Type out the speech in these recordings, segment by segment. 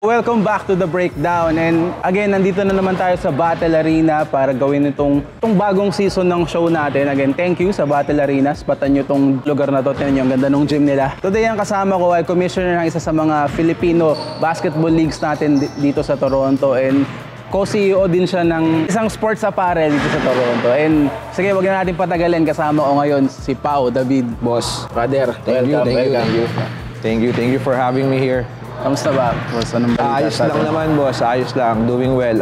Welcome back to The Breakdown, and again, nandito na naman tayo sa Battle Arena para gawin itong bagong season ng show natin. Again, thank you sa Battle Arena. Spatan nyo itong lugar na to. Tignan nyo, ang ganda ng gym nila. Today, ang kasama ko ay commissioner ng isa sa mga Filipino basketball leagues natin dito sa Toronto, and co-CEO din siya ng isang sports apparel dito sa Toronto. And sige, wag na natin patagalin. Kasama ko ngayon si Pao David. Boss, Brother, thank you for having me here. Kamusta ba? Boss, anong balita Ayos lang naman, boss. Ayos lang. Doing well.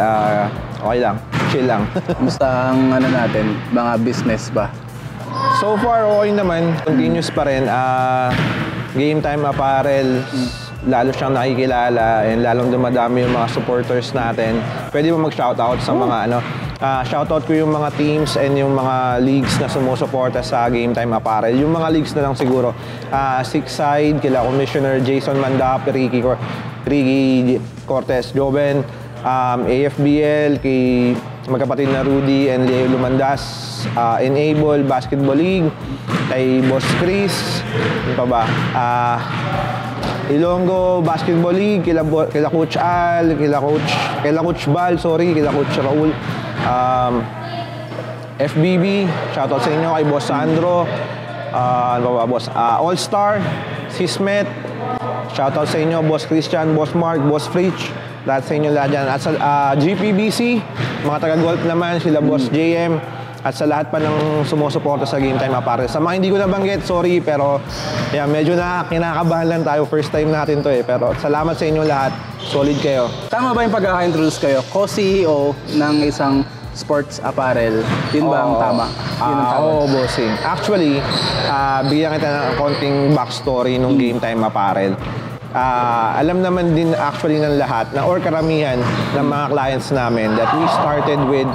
Okay lang. Chill lang. Kamusta ang natin, mga business ba? So far, okay naman. Continuous pa rin. Game Time Apparel, lalo siyang nakikilala and lalong dumadami yung mga supporters natin. Pwede mo mag-shoutout sa mga shoutout ko yung mga teams and yung mga leagues na sumusuporta sa Game Time Apparel. Yung mga leagues na lang siguro, Six Side, kila Commissioner Jason Mandap, Ricky Cortez Joven, AFBL, kay magkapatid na Rudy and Leo Lumandas, Enable Basketball League, kay Boss Chris, yun pa ba? Ilonggo Basketball League, kila Coach Al, kila Coach Bal, kila Coach Raul. FBB, shoutout sa inyo kay Boss Sandro, Boss All-Star, Sismet, shoutout sa inyo Boss Christian, Boss Mark, Boss Fritch, lahat sa inyo lahat dyan. At sa GPBC, mga taga-golf naman, sila Boss JM, at sa lahat pa ng sumusuporta sa Game Time Apparel. Sa mga hindi ko nabanggit, sorry, pero yeah, medyo kinakabahan lang tayo. First time natin to Pero salamat sa inyo lahat. Solid kayo. Tama ba yung pagkaka-introduce kayo? Co-CEO ng isang sports apparel. Yun ba ang tama? Yun ang tama? Oo, bossing. Actually, bigyan kita ng konting backstory ng Game Time Apparel. Alam naman din actually ng lahat or karamihan ng mga clients namin that we started with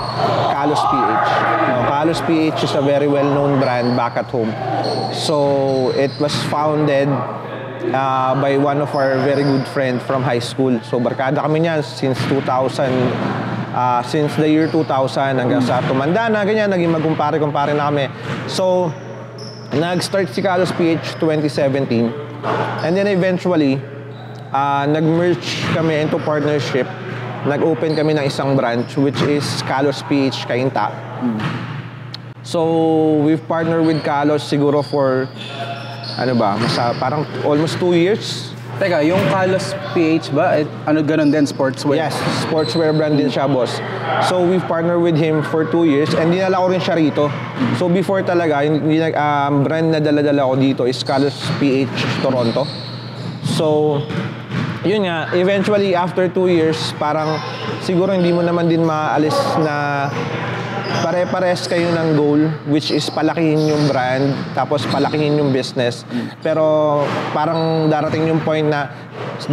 Kalos PH. Kalos PH is a very well-known brand back at home. So it was founded by one of our very good friends from high school. So barkada kami niyan since 2000, since the year 2000 hanggang sa tumanda na, ganyan, naging magkumpare-kumpare na kami. So nag-start si Kalos PH 2017. And then eventually, nag-merge kami into partnership. Nag-open kami ng isang branch which is Kalos PH Cainta. So, we've partnered with Kalos siguro for, parang almost 2 years. Teka, yung Kalos PH ba? Ganun din, sportswear? Yes, sportswear brand din siya, boss. So, we've partnered with him for 2 years and dinala ko rin siya rito. So, before talaga, yung brand na dala-dala ko dito is Kalos PH Toronto. So, yun nga, eventually, after 2 years, parang siguro hindi mo naman din maalis na pare-pares kayo ng goal, which is palakihin yung brand, tapos palakihin yung business. Pero parang darating yung point na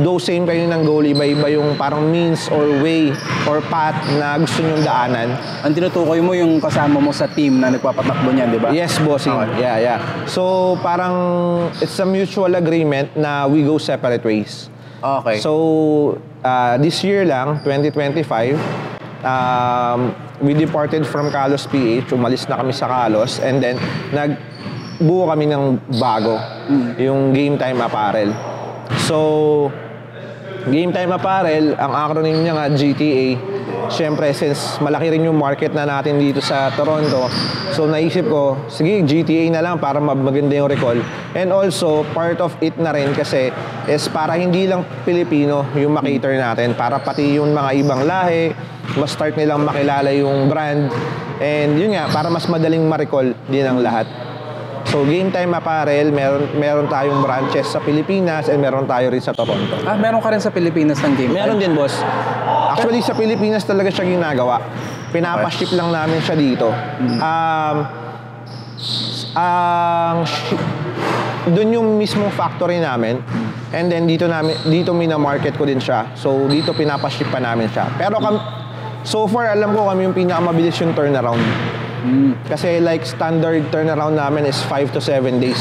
though same kayo ng goal, iba-iba yung parang means or way or path na gusto nyong daanan. Ang tinutukoy mo yung kasama mo sa team na nagpapatakbo niyan, di ba? Yes, bossing. Okay. Yeah. So parang it's a mutual agreement na we go separate ways. Okay. So this year lang, 2025, we departed from Kalos PH, umalis na kami sa Kalos, and then nagbuo kami ng bago, yung Game Time Apparel. So, Game Time Apparel, ang acronym niya nga GTA. Siyempre, since malaki rin yung market na natin dito sa Toronto, so naisip ko, sige, GTA na lang para maganda yung recall. And also, part of it na rin kasi is para hindi lang Pilipino yung makater natin, para pati yung mga ibang lahi, mas start nilang makilala yung brand. And yun nga, para mas madaling ma-recall din ang lahat. So, Game Time Apparel, meron tayong branches sa Pilipinas and meron tayo rin sa Toronto. Meron ka rin sa Pilipinas ng Game Time? Meron din, boss. Actually, sa Pilipinas talaga siya ginagawa. Pinapaship lang namin siya dito. Doon yung mismong factory namin. And then, dito mina-market ko din siya. So, dito pinapaship pa namin siya. Pero so far, alam ko kami yung pinakamabilis yung turnaround. Kasi like standard turnaround namin is 5 to 7 days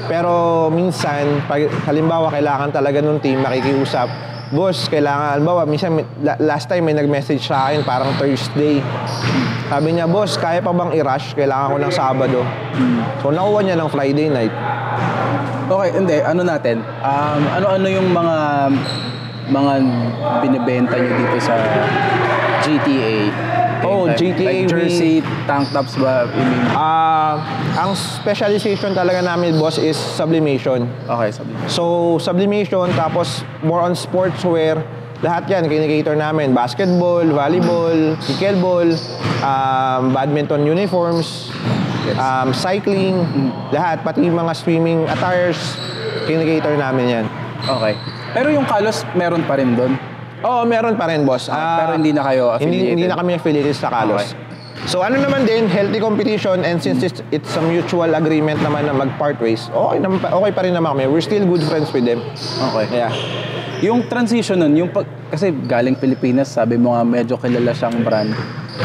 Pero minsan, pag halimbawa kailangan talaga nung team makikiusap, boss, kailangan, halimbawa, minsan last time may nag-message sa akin parang Thursday. Sabi niya, boss, kaya pa bang i-rush? Kailangan ko ng Sabado. So nakuha niya ng Friday night. Okay, hindi, ano natin? Ano-ano yung mga mga binibenta nyo dito sa GTA? Oh, Like GTA, jersey, tank tops ba? I mean, Ang specialization talaga namin, boss, is sublimation. okay, sabi. So, sublimation, tapos more on sportswear. Lahat yan, kinikater namin. Basketball, volleyball, pickleball, badminton uniforms, cycling, lahat. Pati mga swimming attires, kinikater namin yan. Okay. Pero yung Kalos, meron pa rin doon? Oo, meron pa rin, boss. Pero hindi na kayo affiliated? Hindi na kami affiliated sa Kalos. Okay. So ano naman din, healthy competition, and since it's a mutual agreement naman na mag-part ways, okay pa rin naman kami. We're still good friends with them. Okay. Yeah. Yung transition nun, kasi galing Pilipinas, sabi mo nga medyo kilala siyang brand.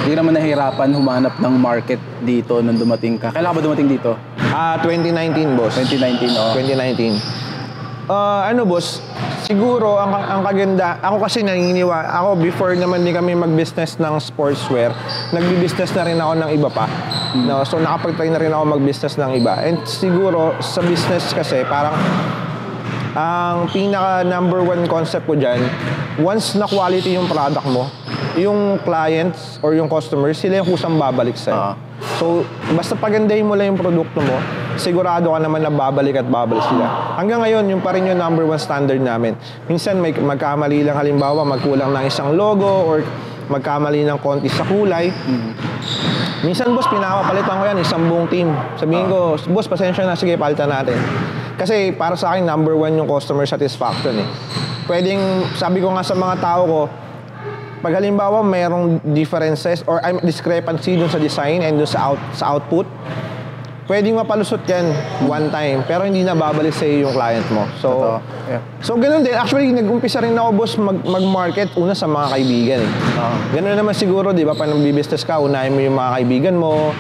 Hindi naman nahirapan humanap ng market dito nung dumating ka. Kailan ka ba dumating dito? 2019, boss. 2019, oh. 2019. Boss, siguro ang kaganda, ako kasi ako before naman din kami mag-business ng sportswear, nagbi-business na rin ako ng iba pa. No, so nakapag-try na rin ako mag-business ng iba. And siguro sa business kasi parang ang pinaka number one concept ko dyan, once na quality yung product mo, yung clients or yung customers, sila yung kusang babalik sa'yo. So, basta pagandahin mo lang yung produkto mo, sigurado ka naman na babalik at babalik sila. Hanggang ngayon, yung pa rin yung number one standard namin. Minsan may magkamali lang, halimbawa magkulang ng isang logo or magkamali ng konti sa kulay. Minsan, boss, pinapapalitan ko yan, isang buong team. Sabihin ko, boss, pasensya na, sige, palitan natin. Kasi para sa akin, number one yung customer satisfaction eh. Pwedeng, sabi ko nga sa mga tao ko, pag halimbawa mayroong differences or discrepancy dun sa design and dun sa output, pwedeng mapalusot yan one time, pero hindi na babalik sa iyo yung client mo. So, so ganun din. Actually, nag-umpisa rin ako, boss, mag-market una sa mga kaibigan eh. Ganun naman siguro, di ba, pag nag-business ka, unahin mo yung mga kaibigan mo,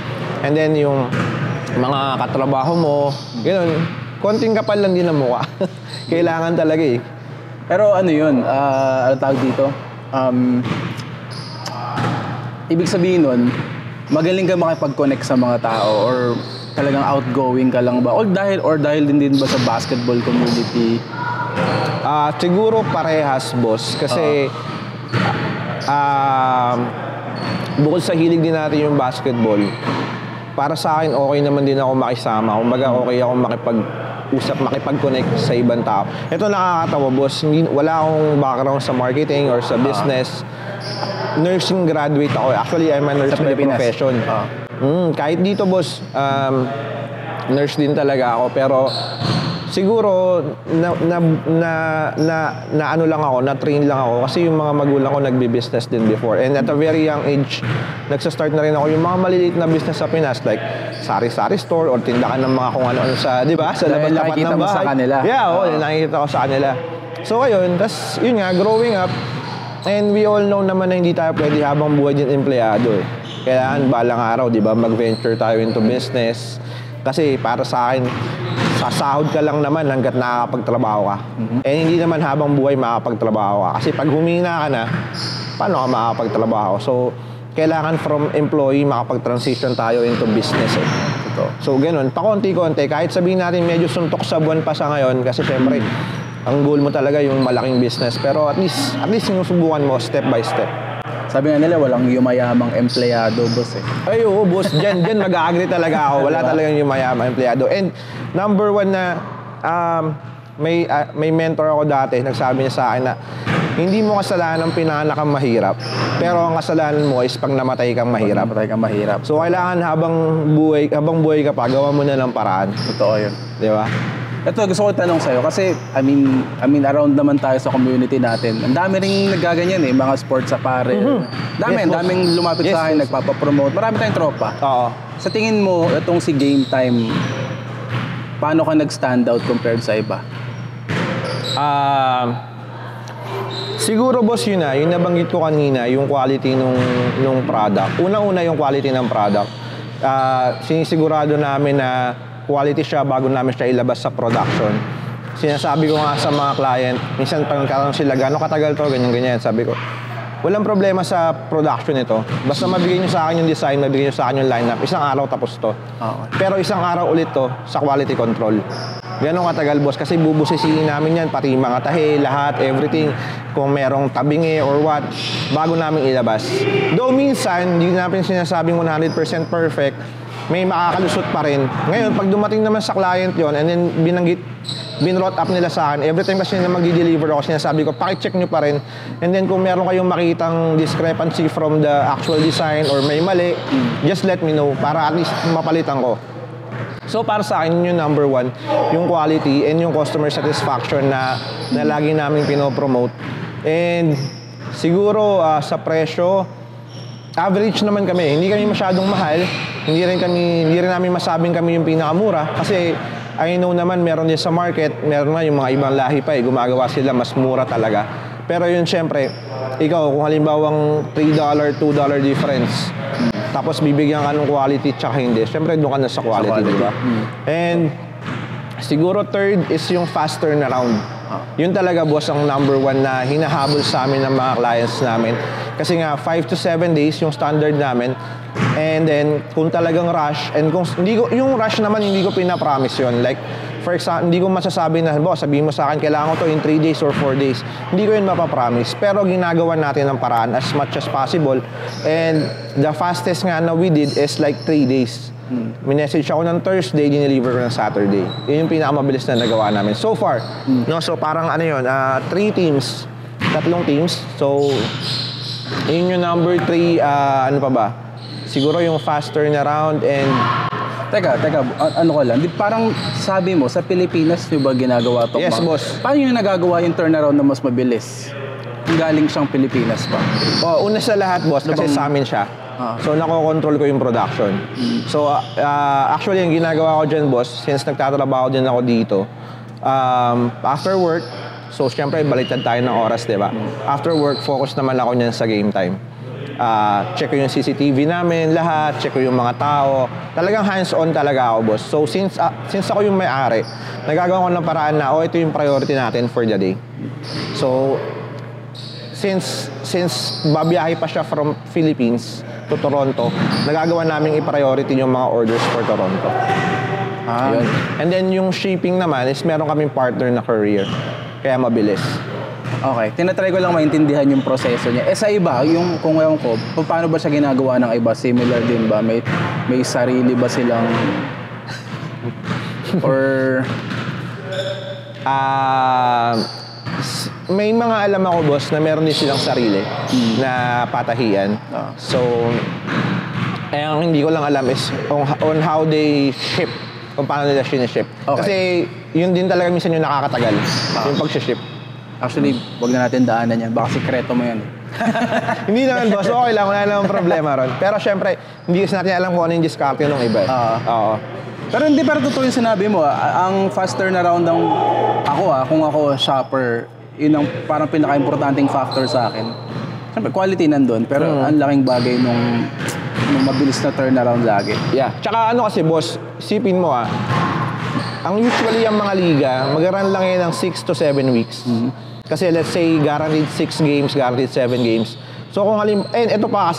and then yung mga katrabaho mo, ganun. Konting kapal lang din ang mukha. Kailangan talaga eh. Pero ano yun, ano tawag dito? Ibig sabihin nun, magaling ka makipag-connect sa mga tao or talagang outgoing ka lang ba? Or dahil din ba sa basketball community? Siguro parehas, boss. Kasi bukod sa hilig din natin yung basketball, para sa akin okay naman din ako makisama. Kumbaga okay ako makipag-connect sa ibang tao. Ito nakakatawa, boss. Wala akong background sa marketing or sa business. Nursing graduate ako. Actually, I'm a nurse by profession. Kahit dito, boss, nurse din talaga ako. Pero siguro ano lang ako, na-train lang ako kasi yung mga magulang ko nagbi-business din before. And at a very young age, nagsa-start na rin ako yung mga maliliit na business sa Pinas, like sari-sari store or tindakan ng mga kung ano-ano sa, di ba? Sa labas tapat ng bahay. Sa kanila. Yeah, nakikita ko sa kanila. So ayun, tas yun nga, growing up, and we all know naman na hindi tayo pwede habang buhay din empleyado eh. Kailangan balang araw, di ba, mag-venture tayo into business. Kasi para sa akin, sasahod ka lang naman hanggat nakakapagtrabaho ka. Eh hindi naman habang buhay makakapagtrabaho ka. Kasi pag humina ka na, paano ka makakapagtrabaho? So, kailangan from employee makapag-transition tayo into business eh. So, ganun. Pakonti-konti. Kahit sabihin natin medyo suntok sa buwan pa sa ngayon kasi syempre, ang goal mo talaga yung malaking business. Pero at least sinusubukan mo step by step. Sabi nga nila, walang yumayamang empleyado, boss eh. Ay, oo, boss. Diyan mag-agree talaga ako. Wala talagang yumayamang empleyado. And number one na, may mentor ako dati, nagsabi niya sa akin na, hindi mo kasalanan pinanganak kang mahirap, pero ang kasalanan mo is pag namatay kang mahirap. Namatay kang mahirap. So, kailangan habang buhay ka pa, gawa mo na ng paraan. Totoo yun. Di ba? Ito, gusto ko tanong sa'yo kasi, I mean, around naman tayo sa community natin. Ang dami ring nagaganyan eh, mga sports apparel. Daming lumapit sa akin, nagpapapromote. Marami tayong tropa. Oo. Sa tingin mo, itong si Game Time, paano ka nag-stand out compared sa iba? Siguro, boss, yun nabanggit ko kanina, yung quality nung product. Unang-una yung quality ng product. Sinisigurado namin na quality siya bago namin siya ilabas sa production. Sinasabi ko nga sa mga client, minsan pag nagkaroon sila, gano'ng katagal to, ganyan-ganyan. Sabi ko, walang problema sa production nito. Basta mabigay nyo sa akin yung design, mabigay nyo sa akin yung lineup, isang araw tapos to. Pero isang araw ulit to sa quality control. Ganun katagal, boss, kasi bubusisiin namin yan, pati yung mga tahe, lahat, everything. Kung merong tabingi or what, bago namin ilabas. Though minsan, hindi namin sinasabing 100% perfect, may makakalusot pa rin. Ngayon, pag dumating naman sa client yon and then binrot up nila sa akin, every time kasi na mag-deliver ako, sinasabi ko, pakicheck nyo pa rin. And then kung meron kayong makitang discrepancy from the actual design or may mali, just let me know para at least mapalitan ko. So para sa akin, yung number one, yung quality and yung customer satisfaction na lagi namin pinopromote. And siguro sa presyo, average naman kami. Hindi kami masyadong mahal. Hindi rin namin masabing kami yung pinakamura. Kasi I know naman meron din sa market, meron na yung mga ibang lahi pa gumagawa sila mas mura talaga. Pero yun syempre, ikaw kung halimbawang $3, $2 difference, tapos bibigyan ka ng quality tsaka hindi, syempre doon ka na sa quality, di ba? And siguro third is yung fast turnaround. Yun talaga, boss, ang number one na hinahabol sa amin ng mga clients namin. Kasi nga, 5 to 7 days yung standard namin. And then, kung talagang rush, and kung yung rush naman, hindi ko pinapromise yun. Like, for example, hindi ko masasabi na, boss, sabihin mo sa akin, kailangan ko to in 3 days or 4 days. Hindi ko yun mapapromise. Pero ginagawa natin ng paraan as much as possible. And the fastest nga na we did is like 3 days. Minessage ako ng Thursday, dineliver ko ng Saturday. Yun yung pinakamabilis na nagawa namin so far. No, so parang ano yun, 3 teams, 3 teams. So, yun yung number 3, ano pa ba? Siguro yung fast turnaround and... Teka, ano ko lang, parang sabi mo, sa Pilipinas nyo ba ginagawa ito? Yes, boss. Paano nyo nagagawa yung turnaround na mas mabilis? Kung galing siyang Pilipinas pa? Una sa lahat, boss, kasi sa amin siya. So, nakokontrol ko yung production. So, actually, yung ginagawa ko dyan, boss, since nagtatrabaho din ako dito, after work, so, syempre, baliktad tayo ng oras, di ba? After work, focus naman ako niyan sa game time. Check ko yung CCTV namin, lahat, check ko yung mga tao. Talagang hands-on talaga ako, boss. So, since ako yung may-ari, nagagawa ko ng paraan na, ito yung priority natin for the day. So, since babiyahe pa siya from Philippines to Toronto, nagagawa namin i-priority yung mga orders for Toronto. Yun. And then yung shipping naman is meron kaming partner na courier. Kaya mabilis. Okay. Tinatry ko lang maintindihan yung proseso niya. Sa iba, yung kung ewan ko, paano ba siya ginagawa ng iba? Similar din ba? May sarili ba silang... Or... may mga alam ako, boss, na meron din silang sarili na patahian. So, ang hindi ko lang alam is on how they ship, kung paano nila siniship. Okay. Kasi yun din talaga minsan yung nakakatagal, yung pag-ship. Actually, wag na natin daanan yan. Baka sikreto mo yan. Hindi naman, boss. Okay lang, wala namang problema ron. Pero syempre, hindi kasi natin alam kung ano yung diskarte ng iba. Oo. Pero totoo yung sinabi mo. Ang fast turnaround ng kung ako shopper, yun ang parang pinaka-importanting factor sa akin. Siyempre, quality nandun, pero ang laking bagay nung mabilis na turnaround lagi. Yeah. Tsaka ano kasi, boss, isipin mo ang usually ang mga liga, mag-run lang yan ng 6 to 7 weeks. Kasi let's say, guaranteed 6 games, guaranteed 7 games. So kung ito pa,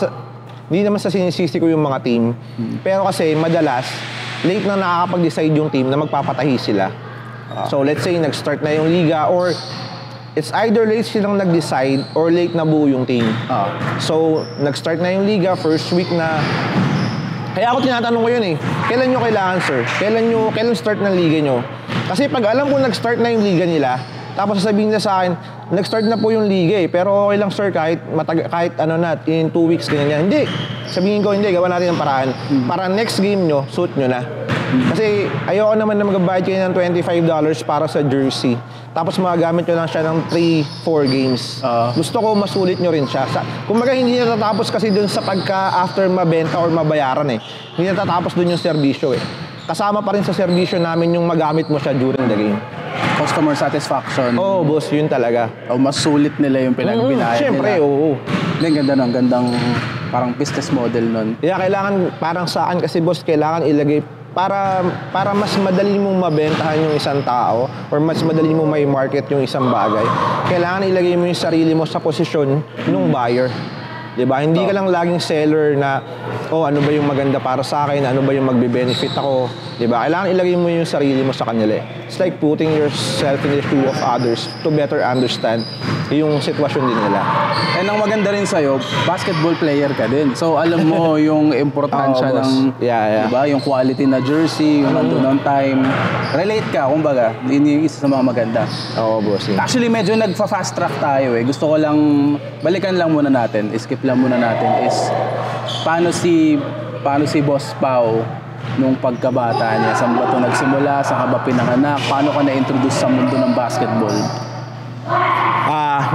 hindi naman sa sinisisi ko yung mga team. Pero kasi, madalas, late na nakakapag-decide yung team na magpapatahi sila. So let's say, nag-start na yung liga or it's either late silang nag-decide or late na buo yung team. So, nag-start na yung liga, first week na. Kaya ako tinatanong ko yun kailan nyo kailangan, sir? Kailan start ng liga nyo? Kasi pag alam ko nag-start na yung liga nila, tapos sasabihin nila sa akin, nag-start na po yung liga pero okay lang, sir, kahit ano na, in 2 weeks, ganyan. Hindi. Sabihin ko, hindi, gawa natin ng paraan. Para next game nyo, suit nyo na. Kasi ayoko naman na mag-bayad kayo ng $25 para sa jersey. Tapos magagamit nyo lang siya ng 3-4 games. Gusto ko masulit nyo rin siya. Kumbaga hindi natatapos kasi dun sa after mabenta or mabayaran Hindi natatapos dun yung serbisyo Kasama pa rin sa serbisyo namin yung magamit mo siya during the game. Customer satisfaction. Oo, boss, yun talaga. Mas sulit nila yung pinagbinayad nila. Siyempre, oo. Gandang parang business model nun. Kaya kailangan, parang sa akin kasi, boss, kailangan ilagay para mas madali mong mabentahan yung isang tao or mas madali mong may market yung isang bagay, kailangan ilagay mo yung sarili mo sa posisyon ng buyer. Diba? Hindi ka lang laging seller na, ano ba yung maganda para sa akin, ano ba yung magbe-benefit ako. Diba? Kailangan ilagay mo yung sarili mo sa kanila. It's like putting yourself in the shoe of others to better understand yung sitwasyon din nila. And ang maganda rin sa'yo, basketball player ka din. So alam mo yung importansya ng, diba? Yung quality na jersey, yung nandun on time. Relate ka, kumbaga. Yun yung isa sa mga maganda. Oo, boss. Yeah. Actually, medyo nagfa-fast track tayo eh. Gusto ko lang, balikan lang muna natin, skip lang muna natin is paano si Boss Pao nung pagkabata niya? Saan ba ito nagsimula? Saan ka ba pinanganak? Paano ka na-introduce sa mundo ng basketball?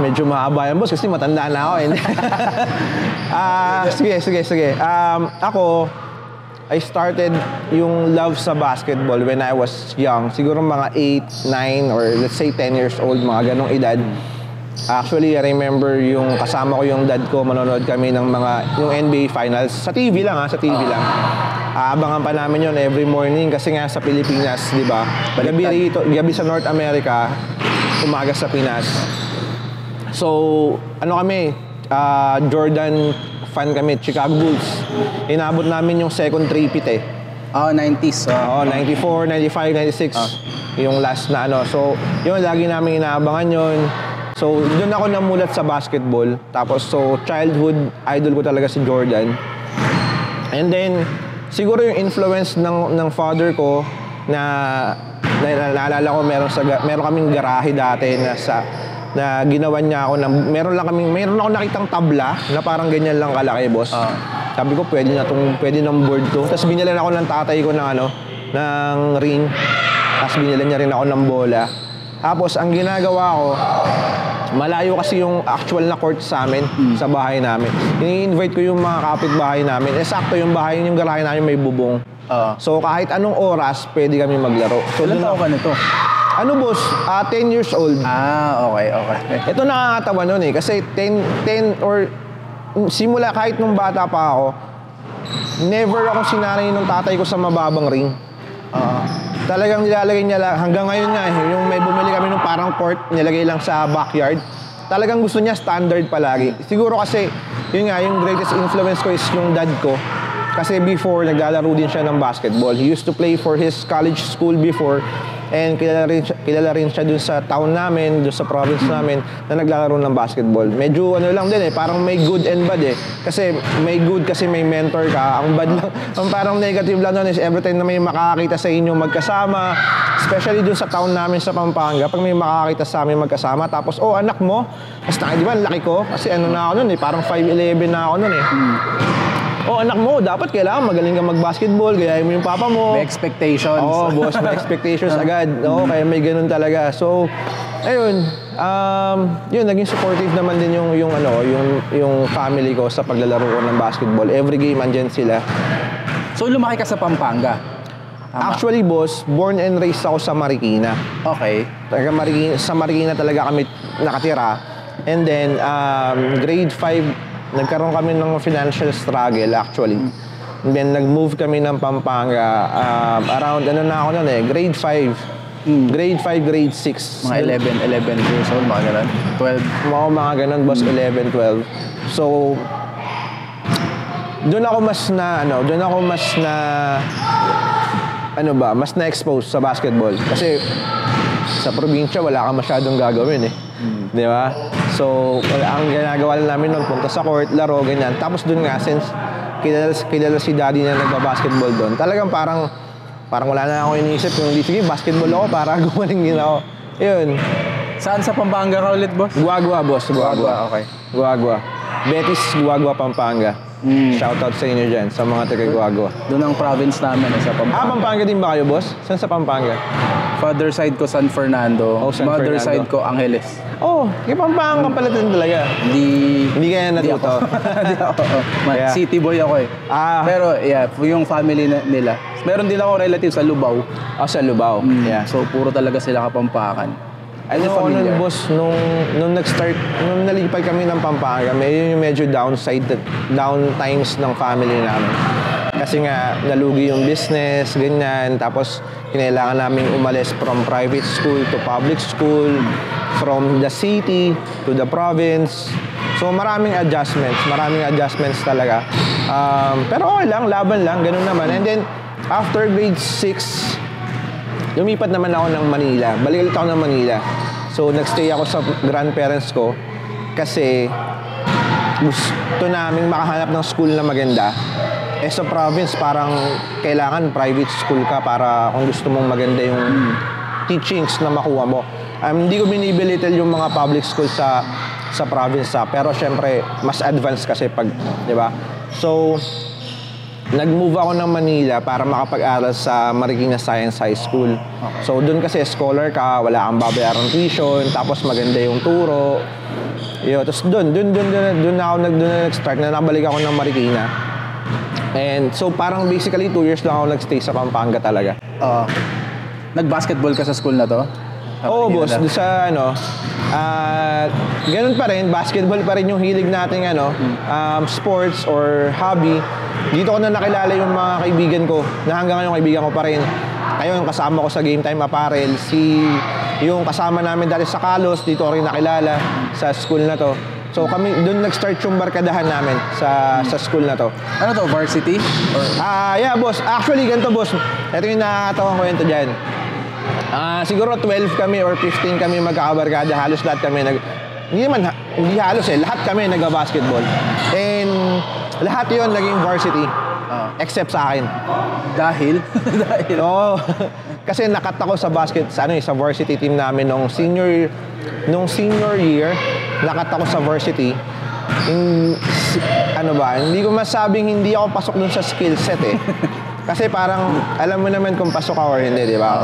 Medyo mahaba yan, boss, kasi matanda na ako eh. Sige. Ako, I started yung love sa basketball when I was young. Siguro mga 8, 9, or let's say 10 years old, mga ganong edad. Actually, I remember yung kasama ko yung dad ko, manonood kami ng yung NBA Finals. Sa TV lang sa TV lang. Abangan pa namin yun every morning kasi nga sa Pilipinas, di ba? Gabi sa North America, umaga sa Pinas. So, Jordan fan kami, Chicago Bulls. Inabot namin yung second three-peat eh. 90s. 94, 95, 96. Yung last na So, yun, lagi namin inaabangan yun. So, doon ako namulat sa basketball. Tapos, childhood idol ko talaga si Jordan. And then, siguro yung influence ng father ko na naalala ko meron kaming garahe dati na ginawan niya ako meron ako nakitang tabla na parang ganyan lang kalaki, boss. Sabi ko pwede ng board to. Tapos binila ako ng tatay ko ng ring. Tapos binila niya rin ako ng bola. Tapos ang ginagawa ko, malayo kasi yung actual na court sa amin, sa bahay namin. Ini-invite ko yung mga kapitbahay namin. Sakto yung garahe namin may bubong. So kahit anong oras, pwede kami maglaro. So, ilan taon ka nito? Boss? 10 years old. Okay. Ito nakakatawa nun eh. Kasi 10 or simula kahit nung bata pa ako, never akong sinanay ng tatay ko sa mababang ring. Talagang nilalagay niya lang. Hanggang ngayon nga yung may bumili kami nung parang court, nilagay lang sa backyard. Talagang gusto niya standard palagi. Siguro kasi, yun nga, yung greatest influence ko is yung dad ko. Kasi before, naglalaro din siya ng basketball. He used to play for his college school before. And kilala rin siya dun sa town namin, dun sa province namin, na naglalaro ng basketball. Medyo lang din parang may good and bad eh. Kasi may good kasi may mentor ka. Ang bad lang, ang parang negative lang nun is every time na may makakakita sa inyo magkasama, especially dun sa town namin sa Pampanga, pag may makakakita sa amin magkasama, tapos, anak mo, basta di ba, laki ko, kasi na ako nun parang 5'11 na ako nun eh. Anak mo, dapat kailangan magaling ka mag-basketball, gayahin mo yung papa mo. May expectations. Boss, may expectations agad. Kaya may ganun talaga. So, ayun, naging supportive naman din yung family ko sa paglalaro ko ng basketball. Every game, andyan sila. So, lumaki ka sa Pampanga? Tama. Actually, boss, born and raised ako sa Marikina. Okay. Sa Marikina talaga kami nakatira. And then, grade 5, nagkaroon kami ng financial struggle actually. And then nag-move kami ng Pampanga around grade 5. Grade 5, grade 6. Mga 11 years old, mga ganun. 12. Mga ganun, boss, 11, 12. So, doon ako mas na-expose sa basketball. Kasi sa probinsya, wala ka masyadong gagawin eh. Di ba? So, ang ginagawa lang namin noon, punta sa court, laro, ganyan. Tapos doon nga, since kilala si daddy na nagba-basketball doon, talagang parang wala na ako iniisip. Kung hindi, sige, basketball ako para gumaling din ako. Yun. Saan sa Pampanga ka ulit, boss? Guagua, boss. Guagua. Okay. Guagua. Betis, Guagua, Pampanga. Shoutout sa inyo dyan, sa mga taga-Guagua. Doon ang province namin sa Pampanga. Pampanga din ba kayo, boss? Saan sa Pampanga? Father side ko San Fernando. Mother Fernando. side ko Angeles. Kay Pampanga pala din talaga. Hindi kaya natuto. Hindi ako. Yeah. City boy ako eh. Pero yung family nila. Meron din ako relative sa Lubao. Sa Lubao. Yeah. So puro talaga sila Kapampangan. Nun, boss, nung nag-start, nung nalipay kami ng Pampanga, may yung medyo down times ng family namin. Kasi nga, nalugi yung business, ganyan. Tapos, kinailangan namin umalis from private school to public school, from the city to the province. So, maraming adjustments talaga. Pero okay lang, laban lang, ganun naman. And then, after grade 6, lumipat naman ako ng Manila. Balik ulit ako ng Manila. So, nagstay ako sa grandparents ko kasi gusto namin makahanap ng school na maganda. Sa province, parang kailangan private school ka para kung gusto mong maganda yung teachings na makuha mo. Hindi ko binibelittle yung mga public school sa province, pero syempre, mas advanced kasi pag, di ba? So, nag-move ako ng Manila para makapag-aral sa Marikina Science High School. So, doon kasi scholar ka, wala kang babayarang tuition, tapos maganda yung turo. Tapos doon na nag-start na nabalik ako ng Marikina. And so, parang basically 2 years lang ako nag-stay sa Pampanga talaga. Nag-basketball ka sa school na to? Oo, boss. Sa ganun pa rin, basketball pa rin yung hilig nating sports or hobby. Dito ko na nakilala yung mga kaibigan ko, na hanggang ngayon kaibigan ko pa rin. Ayun, kasama ko sa Game Time Apparel. Yung kasama namin dati sa Kalos, dito ko rin nakilala sa school na to. So kami, doon nag-start yung barkadahan namin sa school na to. Ano to, varsity? Yeah, boss. Actually, ganito, boss. Ito yung nakakatawang kwento dyan. Siguro 12 kami or 15 kami magkakabarkada. Halos lahat kami hindi halos lahat kami nag-basketball. And lahat yon naging varsity. Except sa akin. Dahil? Oo. Kasi nakat ako sa sa varsity team namin nung senior year. Nakat ako sa varsity. Hindi ko masabing hindi ako pasok dun sa skill set Kasi parang, alam mo naman kung pasok ako or hindi, di ba?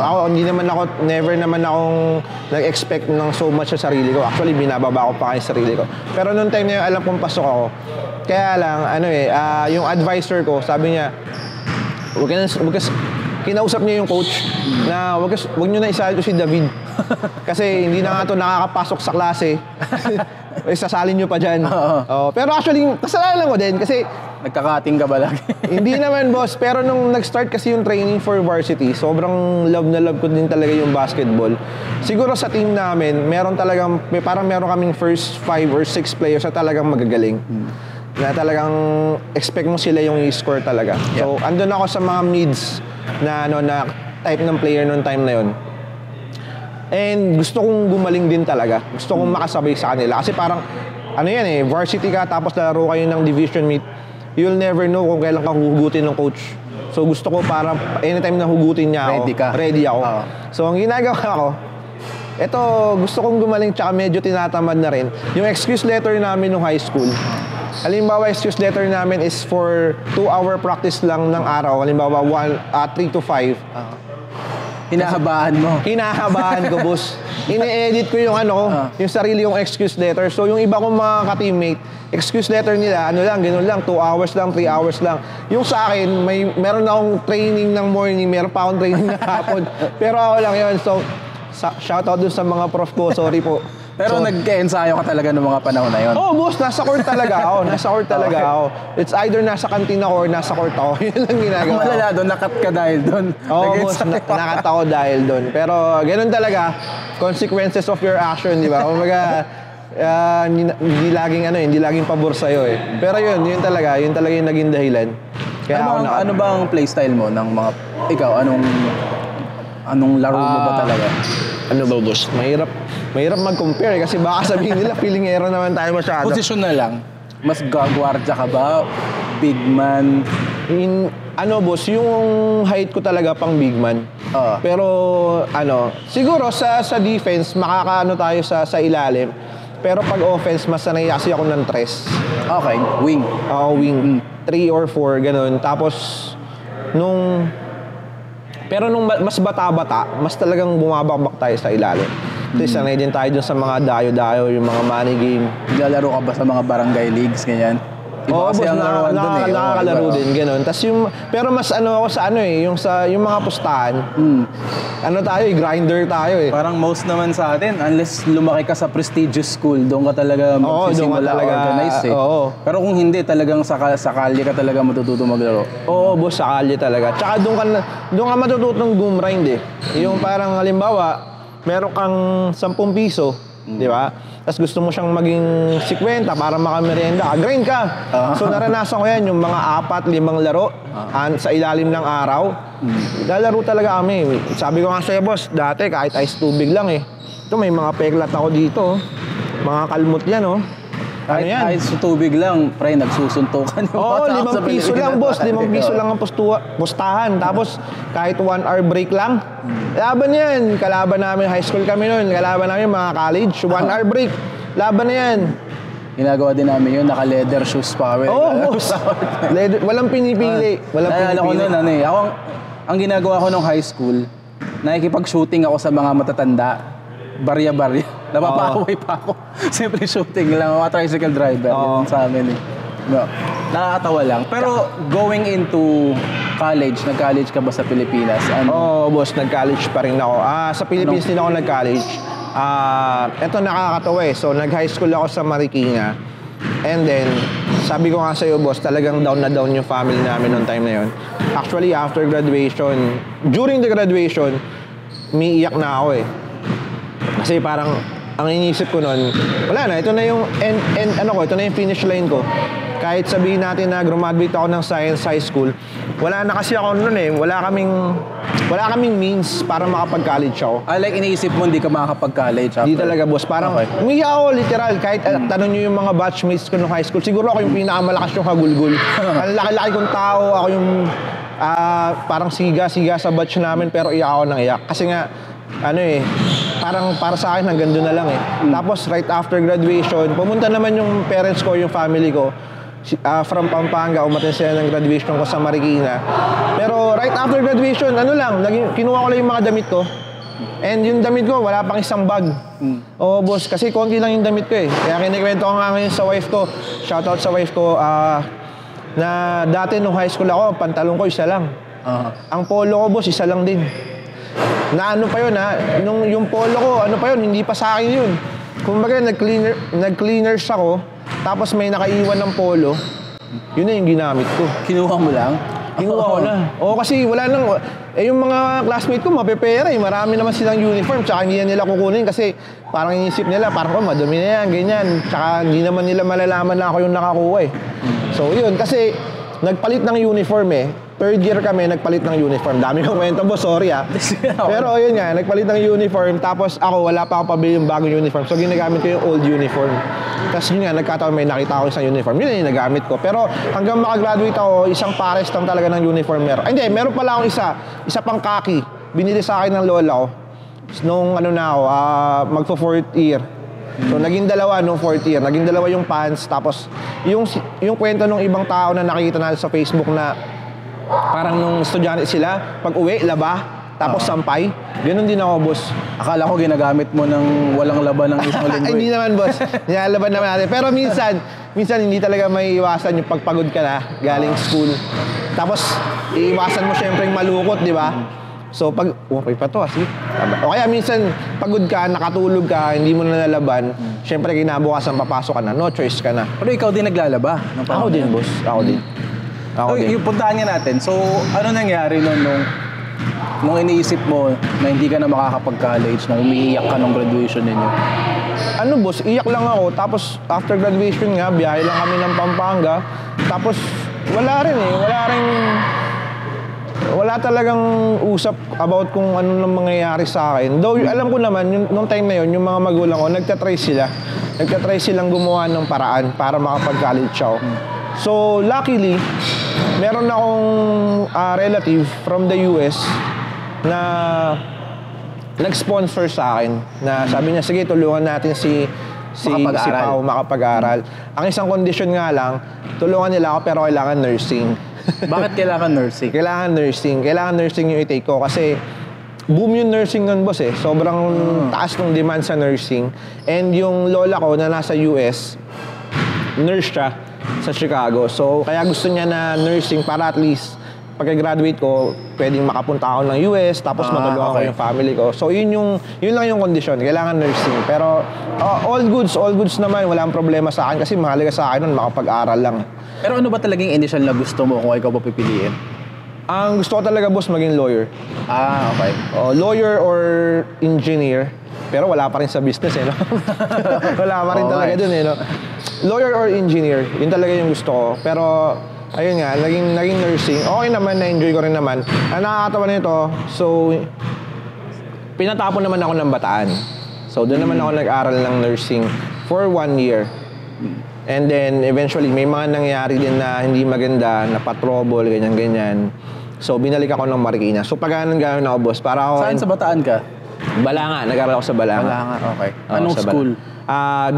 Never naman akong nag-expect ng so much sa sarili ko. Actually, binababa ko pa kayo sa sarili ko. Pero noong time na yun, alam kong pasok ako. Kaya lang, yung advisor ko, sabi niya, kinausap niya yung coach na wag nyo na isali si David. Kasi hindi na nga ito nakakapasok sa klase. Sasalin nyo pa dyan. Pero actually, kasalanan ko din kasi nagkakating ka ba lagi? Hindi naman, boss. Pero nung nag-start kasi yung training for varsity, sobrang love na love ko din talaga yung basketball. Siguro sa team namin, parang meron kaming first 5 or 6 players na talagang magagaling. Na talagang expect mo sila yung i-score talaga. So, andun ako sa mga mids na type ng player noong time na yon. And gusto kong gumaling din talaga. Gusto kong makasabay sa kanila. Kasi parang, varsity ka, tapos laro kayo ng division meet. You'll never know kung kailan ka hugutin ng coach. So gusto ko parang anytime na hugutin niya ako, ready ako. So ang ginagawa ko, gusto kong gumaling tsaka medyo tinatamad na rin. Yung excuse letter namin nung high school, halimbawa, excuse letter namin is for 2-hour practice lang ng araw. Halimbawa, 3 to 5. Hinahabaan mo? Hinahabaan ko, boss. Ine-edit ko yung yung sarili yung excuse letter. So, yung iba kong mga ka-teammate, excuse letter nila, ganun lang, 2 hours lang, 3 hours lang. Yung sa akin, meron akong training ng morning, meron pa akong training ng hapon. Pero ako lang yun. So, shoutout dun sa mga prof ko, sorry po. Pero nag-ensayo ka talaga ng mga panahon na yun? Boss, nasa court talaga ako. ako. It's either nasa kantina ko or nasa court ako. Yun lang ginagawa. Malala doon, nakat ka dahil doon. Boss, nakat ako dahil doon. Pero ganun talaga, consequences of your action, di ba? Kumaga, hindi laging pabor sa'yo Pero yun talaga yung naging dahilan. Kaya ano ba ang playstyle mo ng mga, ikaw, anong laro mo ba talaga? Boss? Mahirap mag-compare kasi baka sabihin nila feelingero naman tayo masyado. Posisyon na lang. Mas gagwardya ka ba? Big man? Boss, yung height ko talaga pang big man. Pero siguro sa defense tayo sa ilalim. Pero pag offense, mas sanay kasi ako ng tres. Okay, wing. Wing. 3 or 4, ganun. Tapos nung mas bata-bata, mas talagang bumabakbak tayo sa ilalim. Kasi sanay din tayo dun sa mga dayo-dayo, yung mga money game. Naglalaro ka ba sa mga barangay leagues, ganyan? Oo, kasi boss, ang laruan dun eh. nakakalaro din, gano'n. Tapos pero mas ano ako sa ano eh, yung mga pustahan, ano tayo eh, grinder tayo eh. Parang most naman sa atin, unless lumaki ka sa prestigious school, doon ka talaga magsisimula talaga, organize eh. oo. Pero kung hindi, talagang sa kalye ka talaga matututo maglaro. Oo, boss, sa kalye talaga. Tsaka doon ka matututong gumrind eh. Yung parang halimbawa, meron kang 10 piso, di ba? Tapos gusto mo siyang maging 50 para makamerienda, grind ka. So naranasan ko yan, yung mga 4-5 laro sa ilalim ng araw. Lalaro talaga kami. Sabi ko nga sa'yo, boss, dati kahit ice tubig lang eh. Ito may mga peklat ako dito. Mga kalmot yan, oh. Ano yan? Kahit sa tubig lang, pre, nagsusuntukan yung Oo, bata 5 piso lang, boss. 5 piso lang ang pustahan. Tapos, kahit 1 hour break lang. Laban yan. Kalaban namin, high school kami noon. Kalaban namin mga college. 1 hour break. Laban na yan. Ginagawa din namin yun, naka-leather shoes pa. Oo, boss. Walang pinipili. Walang Naalala ko pinipili. nun, ano eh. Ang ginagawa ko nung high school, nakikipag-shooting ako sa mga matatanda. Barya-barya. Napapakaway pa ako. Simple shooting lang. Mga tricycle driver. Yun sa amin eh. No. Nakakatawa lang. Pero going into college, nag-college ka ba sa Pilipinas? Oo, boss, nag-college pa rin ako. Sa Philippines din ako nag-college. Eto nakakatawa eh. So, nag-high school ako sa Marikina. And then, sabi ko nga sa'yo, boss, talagang down na down yung family namin noong time na yun. Actually, after graduation, during the graduation, umiiyak na ako eh. Kasi parang, ang iniisip ko noon, wala na, ito na yung ito na yung finish line ko. Kahit sabihin natin na graduate ako ng science high school, wala na kasi ako noon eh, wala kaming means para makapag-college ako. Like iniisip mo hindi ka makakapag-college after? Hindi talaga, boss. Parang umiyak ako literal. Kahit tanong nyo yung mga batchmates ko nung high school, siguro ako yung pinakamalakas yung kagulgul. Ang laki-laki kong tao, ako yung parang siga sa batch namin, pero iyak ako ng iyak. Kasi nga, ano eh, parang para sa akin hanggang doon na lang eh. Tapos right after graduation, pumunta naman yung parents ko, yung family ko, from Pampanga, umattend sila ng graduation ko sa Marikina. Pero right after graduation, kinuha ko lang yung mga damit ko. And yung damit ko, wala pang isang bag. Oo, boss, kasi konti lang yung damit ko eh. Kaya kinikwento ko nga ngayon sa wife ko, shoutout sa wife ko, na dati nung high school ako, pantalon ko isa lang. Ang polo ko, boss, isa lang din. Na ano pa yun yung polo ko, ano pa yun, hindi pa sa akin yun. Kumbaga, nag-cleaners ako, tapos may nakaiwan ng polo, yun na yung ginamit ko. Kinuha mo lang? Kinuha ko na. Oo, kasi wala nang, yung mga classmate ko, mapepera eh. Marami naman silang uniform, tsaka hindi nila kukunin kasi parang inisip nila, parang madumi na yan, ganyan. Tsaka hindi naman nila malalaman na ako yung nakakuha eh. So yun, kasi nagpalit ng uniform eh. Third year kami, nagpalit ng uniform. Dami kong kwento, boss, sorry Pero yun nga, nagpalit ng uniform, tapos ako, wala pa ako pabili yung bagong uniform. So ginagamit ko yung old uniform. Tapos yun nga, nagkataon may nakita ako isang uniform. Yun yung nagamit ko. Pero hanggang makagraduate ako, isang pares lang talaga ng uniform meron. Hindi, meron pala akong isa pang khaki. Binili sa akin ng lola ko. Nung magpo 4th year. So naging dalawa nung 4th year. Naging dalawa yung pants. Tapos yung kwento ng ibang tao na nakikita natin sa Facebook na parang nung estudyante sila, pag uwi, laba, tapos sampay. Ganun din ako, boss. Akala ko ginagamit mo ng walang laban ng isang linggo. Hindi naman, boss. Nilalaban naman natin. Pero minsan hindi talaga may iwasan yung pagpagod ka na galing school. Tapos, iiwasan mo syempre yung malukot, di ba? So, okay pa to, sige. O kaya minsan, pagod ka, nakatulog ka, hindi mo na nalaban, syempre kinabukasan papasok ka na, no choice ka na. Pero ikaw din naglalaba? Ako din, boss. Ako din. Yung puntahan nga natin. So, ano nangyari nung iniisip mo na hindi ka na makakapag-college, na umiiyak ka nung graduation ninyo? Ano, boss, iyak lang ako. Tapos, after graduation nga, biyahe lang kami ng Pampanga. Tapos, wala talagang usap about kung ano nang mangyayari sa akin. Though, alam ko naman, nung time na yun, yung mga magulang ko, nagtatry silang gumawa ng paraan para makapag-college ako. So, luckily, meron akong relative from the US na nag-sponsor sa akin. Na sabi niya, sige, tulungan natin si Pao makapag-aral. Ang isang condition nga lang, tulungan nila ako pero kailangan nursing. Bakit kailangan nursing? Kailangan nursing yung i-take ko kasi boom yung nursing nun, boss eh. Sobrang taas ng demand sa nursing. And yung lola ko na nasa US, nurse siya. sa Chicago. So, kaya gusto niya na nursing para at least pagka-graduate ko, pwedeng makapunta ako ng US, tapos matulungan ko yung family ko. So, yun lang yung kondisyon. Kailangan nursing. Pero, all goods naman. Walang problema sa akin kasi mahalaga sa akin nun, makapag-aral lang. Pero ano ba talagang initial na gusto mo kung ikaw papipiliin? Ang gusto ko talaga, boss, maging lawyer. Okay. Lawyer or engineer. Pero wala pa rin sa business, eh, no? Wala pa rin talaga dun, eh, no? Lawyer or engineer, yun talaga yung gusto ko. Pero, ayun nga, naging nursing. Okay naman, na-enjoy ko rin naman. Ang nakakatawa nito, so, pinatapon naman ako ng Bataan. So, doon naman ako nag-aral ng nursing for 1 year. And then, eventually, may mga nangyari din na hindi maganda, na patrobol, ganyan-ganyan. So, binalik ako ng Marikina. So, pag-anan gano'n ako, boss, para ako... Saan sa Bataan ka? Balanga, nag-aral ako sa Balanga. Balanga, okay. Anong school?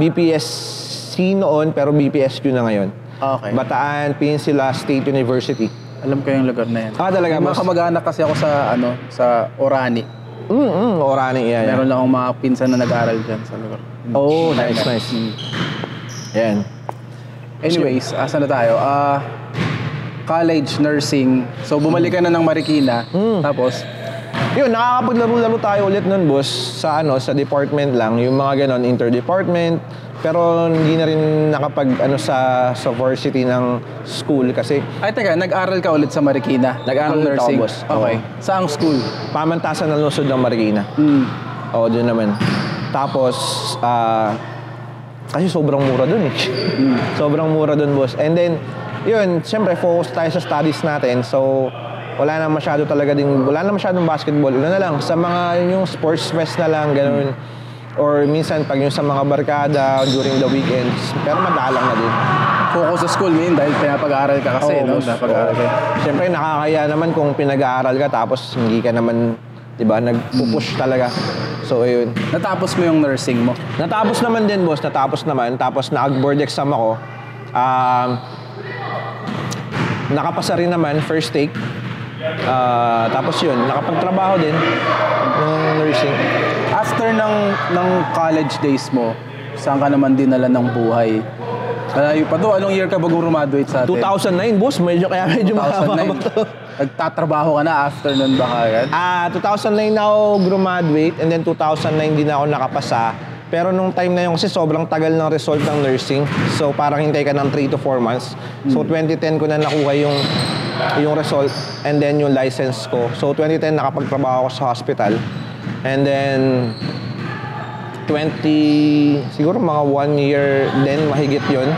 BPSC noon, pero BPSQ na ngayon. Okay. Bataan Peninsula State University. Alam ko yung lugar na yan. Talaga, May mga boss? kamag-anak kasi ako sa Orani. Orani, yeah. Meron lang akong mga pinsan na nag-aral dyan sa lugar. Oh, nice. Yan. Anyways, asan na tayo? College, nursing. So, bumalik ka na ng Marikina. Tapos, yun, nakakapaglaro-laro tayo ulit nun, boss, sa department lang. Yung mga ganon, interdepartment. Pero hindi na rin sa varsity ng school kasi... Ay, teka, nag-aral ka ulit sa Marikina? Nag-aral ulit ako, boss. Okay. Saang school? Pamantasan ng lungsod ng Marikina. Oo, doon naman. Tapos, kasi sobrang mura dun, eh. Sobrang mura dun, boss. And then, yun, siyempre, focus tayo sa studies natin. So, wala na masyadong basketball. Ano na lang, sa mga yung sports fest na lang, ganun. Or minsan, pag yung sa mga barkada during the weekends. Pero madalang na din. Focus sa school, dahil pinapag-aaral ka kasi, no? Pinapag-aaral ka. Siyempre, nakakaya naman kung pinag-aaral ka tapos hindi ka naman, di ba, nag-push talaga. So, ayun. Natapos mo yung nursing mo? Natapos naman din, boss. Natapos naman. Tapos, nag-board exam ako. Nakapasa rin naman, first take. Tapos yun, nakapagtrabaho din ng nursing. After ng college days mo, saan ka naman dinala ng buhay? Malayo pa to. Anong year ka bago graduate sa atin? 2009, boss. Medyo mahaba to. Nagtatrabaho ka na after nun ba kagad? 2009 na ako graduate and then 2009 din ako nakapasa. Pero nung time na yun kasi sobrang tagal ng result ng nursing. So parang hintay ka ng 3 to 4 months. So 2010 ko na nakuha yung result and then yung license ko. So 2010 nakapagtrabaho ako sa hospital. And then siguro mga 1 year din mahigit yun.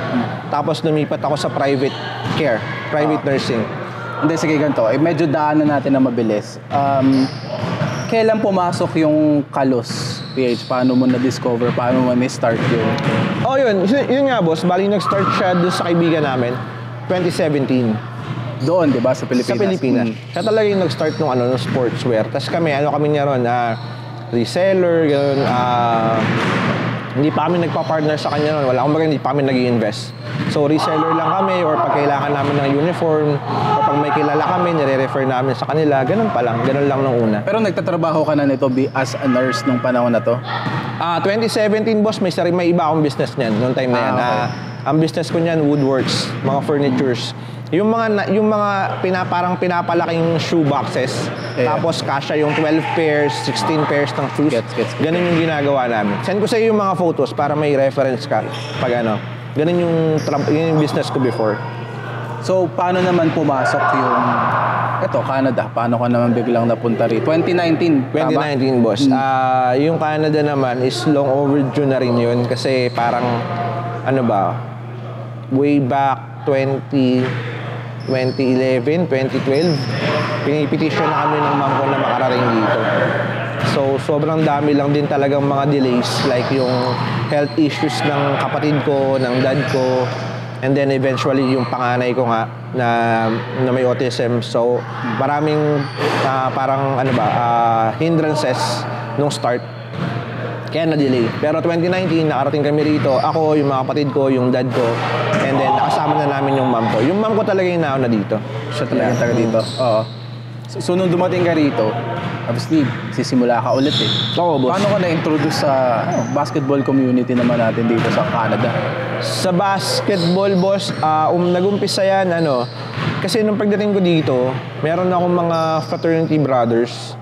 Tapos lumipat ako sa private care, private nursing. Hindi, sige ganito. Medyo daanan natin na mabilis. Kailan pumasok yung Kalos PH? Paano mo na-discover? Paano mo na-start yun? Oh, yun nga, boss. Bali, nag-start siya doon sa kaibigan namin, 2017. Doon, di ba? Sa Pilipinas? Sa Pilipinas. Siya talaga yung nag-start ng sportswear. Tapos kami niya ron, reseller, gano'n. Hindi pa kami nagpa-partner sa kanya ron. Hindi pa kami nag-i-invest. So, reseller lang kami or pag kailangan namin ng uniform or pag may kilala kami, nire-refer namin sa kanila. Ganun pa lang. Ganun lang nung una. Pero nagtatrabaho ka na nito as a nurse nung panahon na to? 2017, boss, may iba akong business niyan noong time na yan. Okay. Ang business ko niyan, woodworks, mga furnitures. Yung mga parang pinapalaking shoe boxes. Yeah. Tapos kasya yung 12 pairs, 16 pairs ng shoes. Gets. Ganun yung ginagawa namin. Send ko sa iyo yung mga photos para may reference ka pag Ganun yung business ko before. So, paano naman pumasok yung Canada? Paano ka naman biglang napunta rito? 2019, 2019, boss. Yung Canada naman is long overdue na rin yun kasi parang way back 2011, 2012, pinipetition na kami ng mom ko na makarating dito. So, sobrang dami lang din talagang mga delays like yung health issues ng kapatid ko, ng dad ko, and then eventually yung panganay ko nga na may autism. So, maraming hindrances nung start. Kaya na-delay. Pero 2019, nakarating kami rito. Ako, yung mga kapatid ko, yung dad ko, and then nakasama na namin yung mom ko. Yung mom ko talaga yung nauna dito. Siya talaga taga dito? Oo. So nung dumating ka rito, obviously, sisimula ka ulit eh. Oo, boss. Paano ka na-introduce sa basketball community naman natin dito sa Canada? Sa basketball, boss, nag-umpisa yan, kasi nung pagdating ko dito, meron akong mga fraternity brothers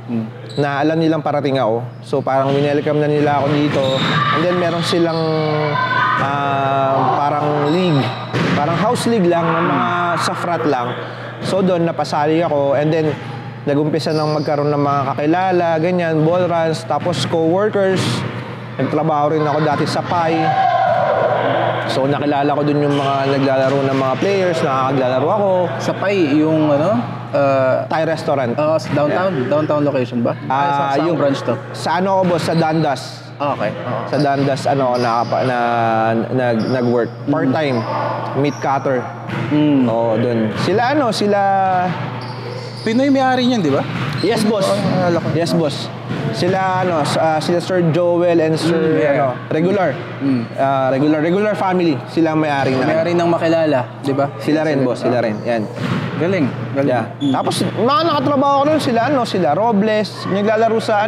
na alam nilang parating ako. So parang winelcome na nila ako dito. And then meron silang parang league, parang house league lang, ng mga sa frat lang. So doon napasali ako, and then nag-umpisa nang magkaroon ng mga kakilala, ganyan, ball runs, tapos co-workers. Nagtrabaho rin ako dati sa PAI. So nakilala ko dun yung mga naglalaro ng mga players, nakakaglalaro ako. Sa PAI, yung Thai restaurant. sa downtown location ba? Sa yung branch to? Sa ako, boss, sa Dundas. Okay. Sa Dundas, nag-work. Part-time. Meat cutter. Oo, dun. Sila, Pinoy may-ari niyan, di ba? Yes, boss. Yes, boss. Sila Sir Joel and Sir Regular. Regular family. Sila ang may-ari na. May-ari ng makilala, di ba? Sila rin, boss. Sila rin. Yan. Galing. Yeah. Tapos mga nakatrabaho ko nun sila Robles, naglalaro sa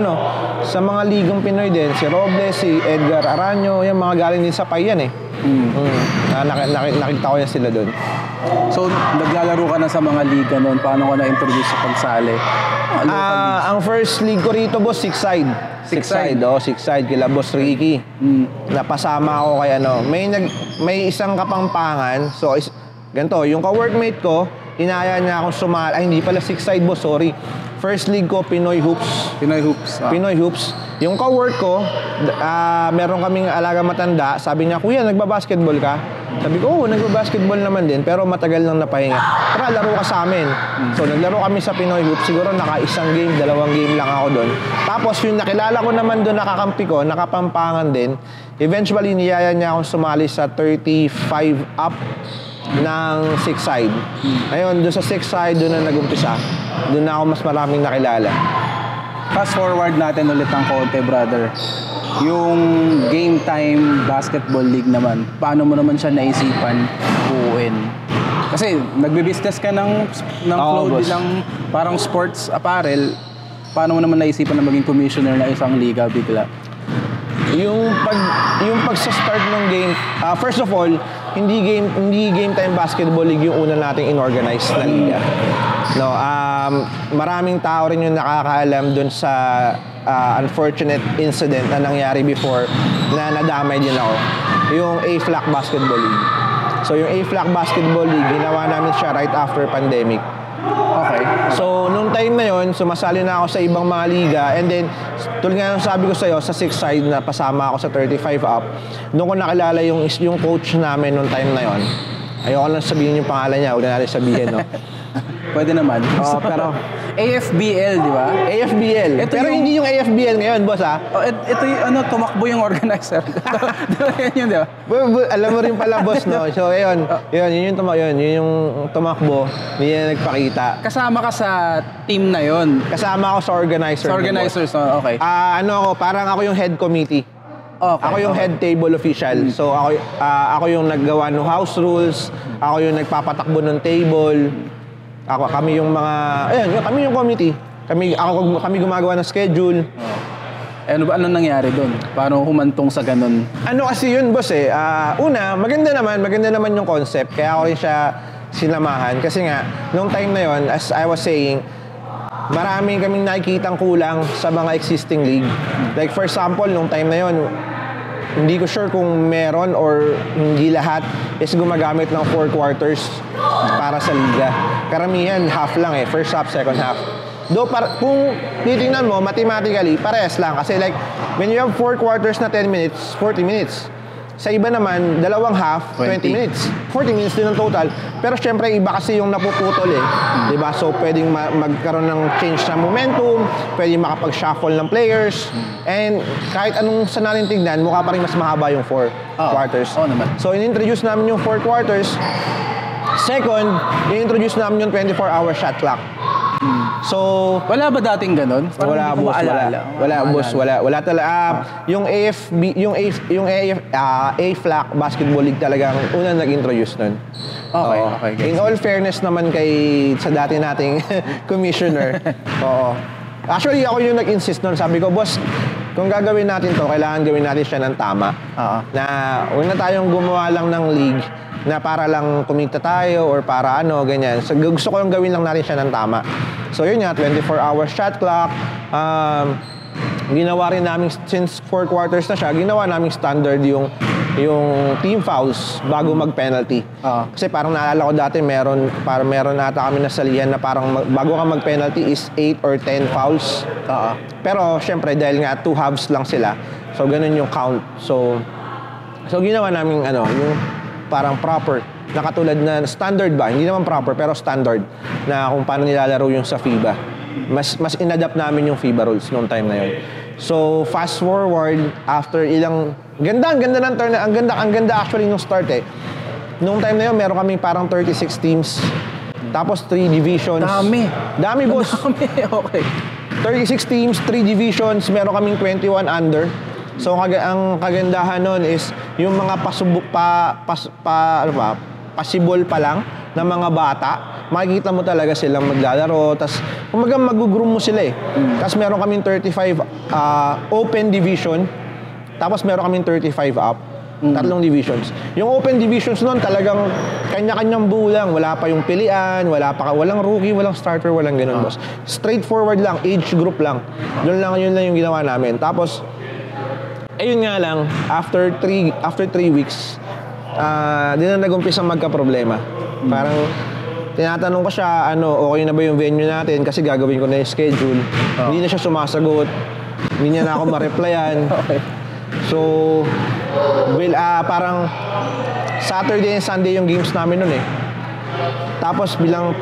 mga ligang Pinoy din, si Robles, si Edgar Aranyo, yung mga galing din sa PAI yan eh. Nakita ko yan sila doon. So, naglalaro ka na sa mga liga noon. Paano ka na-introduce sa pagsali? Ang first league ko rito, boss, Six Side. Six Side kila Boss Ricky. Napasama ako kay may isang Kapampangan. So, ganito, yung ka-workmate ko, inaya niya akong sumali. Ay, hindi pala Six Side, boss, sorry. First league ko, Pinoy Hoops. Pinoy Hoops. Yung ka-work ko, meron kaming alaga matanda. Sabi niya, kuya, nagbabasketball ka? Sabi ko, oo, nagbabasketball naman din, pero matagal nang napahinga. Tara, laro ka sa amin. So, naglaro kami sa Pinoy Hoops. Siguro naka-isang game, 2 game lang ako doon. Tapos, yung nakilala ko naman doon, nakakampi ko, nakapampangan din. Eventually, niyaya niya akong sumali sa 35 up ng Six Side. Ngayon, doon sa Six Side, doon na nag-umpisa. Doon na ako mas maraming nakilala. Fast forward natin ulit ng konti, brother. Yung game time basketball league naman, paano mo naman siya naisipan buuin? Kasi nagbe-business ka ng clothing, ng parang sports apparel. Paano mo naman naisipan na maging commissioner na isang liga bigla? Yung pag-start ng game, first of all, hindi game time basketball league yung una nating inorganize na liga. Maraming tao rin yung nakakaalam dun sa unfortunate incident na nangyari before na nadamay din ako. Yung A-Flac Basketball League. So yung A-Flac Basketball League, ginawa namin siya right after pandemic. Okay. So, nung time na yon, sumasali na ako sa ibang mga liga, and then, tulad nga yung sabi ko sa'yo, sa Six Side na pasama ako sa 35 up, doon ko nakilala yung coach namin nung time na yon. Ayoko lang sabihin yung pangalan niya, huwag na natin sabihin, no? Pwede naman. Pero AFBL, di ba? AFBL. Pero hindi yung AFBL ngayon, boss, ha? Ito yung tumakbo yung organizer. Yan yun, di ba? Alam mo rin pala, boss, no? So, yun yung tumakbo, hindi niya nagpakita. Kasama ka sa team na yon. Kasama ako sa organizer. Sa organizers, okay. Parang ako yung head committee. Okay. Ako yung head table official. So ako yung naggawa ng house rules, ako yung nagpapatakbo ng table. Kami yung kami yung committee. Kami gumagawa ng schedule. Ano nangyari doon? Paano humantong sa ganun? Kasi yun, boss eh. Una, maganda naman yung concept. Kaya ako rin siya sinamahan. Kasi nga, nung time na yon, as I was saying, maraming kaming nakikitang kulang sa mga existing league. Like for example, nung time na yon, hindi ko sure kung meron or hindi lahat is gumagamit ng 4 quarters para sa liga. Karamihan, half lang eh. First half, second half. Though, kung titingnan mo, mathematically, parehas lang. Kasi like, when you have 4 quarters na 10 minutes, 40 minutes. Sa iba naman, 2 half, 20 minutes. 40 minutes din ang total. Pero syempre, iba kasi yung napuputol eh. Diba? So, pwedeng magkaroon ng change na momentum, pwedeng makapag-shuffle ng players. And kahit anong sa natin tignan, mukha pa rin mas mahaba yung 4 quarters. Naman. So, in-introduce namin yung 4 quarters. Second, in-introduce namin yung 24-hour shot clock. So, Wala ba dating ganun? Parang wala, hindi ko boss, wala. maalala. Wala, boss, wala. Wala talaga. Yung AFB, A-FLAC Basketball League talagang unang nag-introduce nun. Okay, Oo. okay, guys. In all fairness naman sa dati nating commissioner. Oo. Actually, ako yung nag-insist nun. Sabi ko, boss, kung gagawin natin to, kailangan gawin natin siya ng tama. Oo. Na huwag na tayong gumawa lang ng league na para lang kumita tayo or para ano, ganyan. So, gusto ko yung gawin lang natin siya ng tama. So, yun nga, 24-hour shot clock. Ginawa rin namin, since 4 quarters na siya, ginawa namin standard yung team fouls bago mag-penalty. Kasi parang naalala ko dati, meron nata kami nasalihan na parang bago ka mag-penalty is 8 or 10 fouls. Pero, syempre, dahil nga 2 halves lang sila, so ganun yung count. So ginawa namin yung parang proper, na katulad na standard ba? Hindi naman proper, pero standard na kung paano nilalaro yung sa FIBA. Mas inadapt namin yung FIBA rules noong time na yun. So, fast forward, after ang ganda ng turn, ang ganda actually nung start eh. Noong time na yun, meron kaming parang 36 teams. Tapos 3 divisions. Dami, boss. Okay. 36 teams, 3 divisions, meron kaming 21 under. So ang kagandahan nun is yung mga possible pa lang na mga bata, makikita mo talaga silang maglalaro, tas kumagang mag-groom mo sila eh. Tas meron kaming 35 open division, tapos meron kaming 35 up. Tatlong divisions. Yung open divisions nun talagang kanya-kanyang buo lang. Wala pa yung pilian, walang rookie, walang starter, walang ganun, boss. Straightforward lang, age group lang. Yun lang yung ginawa namin. Tapos ayun nga lang, after 3 weeks, di na nag-umpisang magka-problema. Parang tinatanong ko siya, okay na ba yung venue natin? Kasi gagawin ko na yung schedule. Hindi na siya sumasagot. Hindi niya na ako ma-replyan. So, parang Saturday and Sunday yung games namin nun eh. Tapos bilang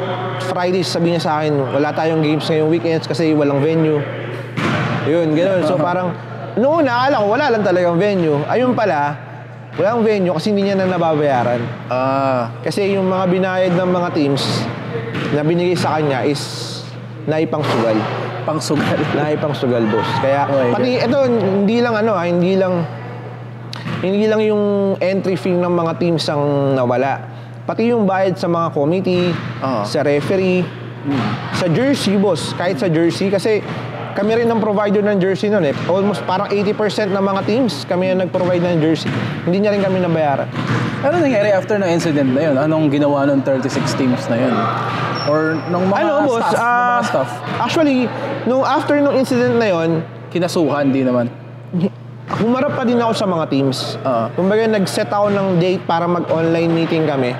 Friday, sabi niya sa akin, wala tayong games ngayong weekends kasi walang venue. Yun, gano'n. So parang, noong una, akala ko wala lang talagang venue. Ayun pala, walang venue kasi hindi niya na nababayaran. Kasi yung mga binayad ng mga teams na binigay sa kanya is naipangsugal. Naipangsugal, boss. Kaya, pati ito, hindi lang yung entry fee ng mga teams ang nawala. Pati yung bayad sa mga committee, sa referee, sa jersey, boss. Kahit sa jersey, kasi kami rin ang provider ng jersey nun eh. Almost parang 80% ng mga teams kami ang nag-provide ng jersey. Hindi niya rin kami nabayaran. Ano nangyari after ng incident na yun? Anong ginawa ng 36 teams na yun? Or ng mga staff? Actually, after nung incident na yun, kinasuhan, di naman. Humarap pa din ako sa mga teams. Kumbaga, nag-set ako ng date para mag-online meeting kami.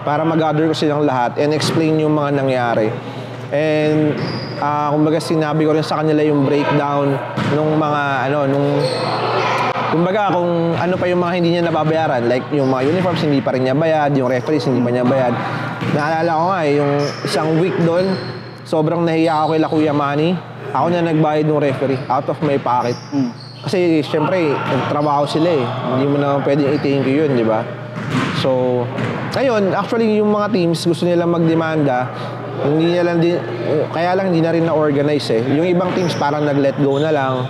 Para mag-gather ko silang lahat and explain yung mga nangyari. And kumbaga sinabi ko rin sa kanila yung breakdown nung mga kumbaga kung ano pa yung mga hindi niya nababayaran, like yung mga uniforms hindi pa rin niya bayad, yung referees hindi pa niya bayad. Naalala ko nga yung isang week doon, sobrang nahiya ako kay Kuya Manny. Ako na nagbayad ng referee out of my pocket. Kasi syempre nagtrabaho sila eh. Hindi mo na pwedeng i-thank you yun, di ba? So ayun, actually yung mga teams gusto nila magdemanda. Kaya lang hindi na rin na-organize eh. Yung ibang teams parang nag-let go na lang.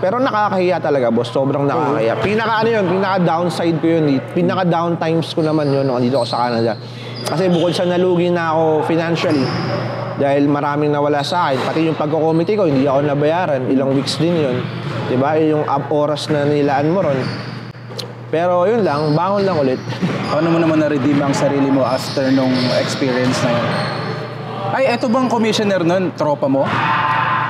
Pero nakakahiya talaga, boss. Sobrang nakakahiya. Pinaka-downside ko yun. Pinaka-down times ko naman yun nung andito ako sa Canada. Kasi bukod sa nalugi na ako financially, dahil maraming nawala sa akin, pati yung pagko-committee ko, hindi ako nabayaran. Ilang weeks din yun. Diba? Yung oras na nilaan mo ron. Pero yun lang, bangon lang ulit. Paano mo naman na-redeem ang sarili mo after nung experience na yun? Ay, eto bang commissioner nun? Tropa mo?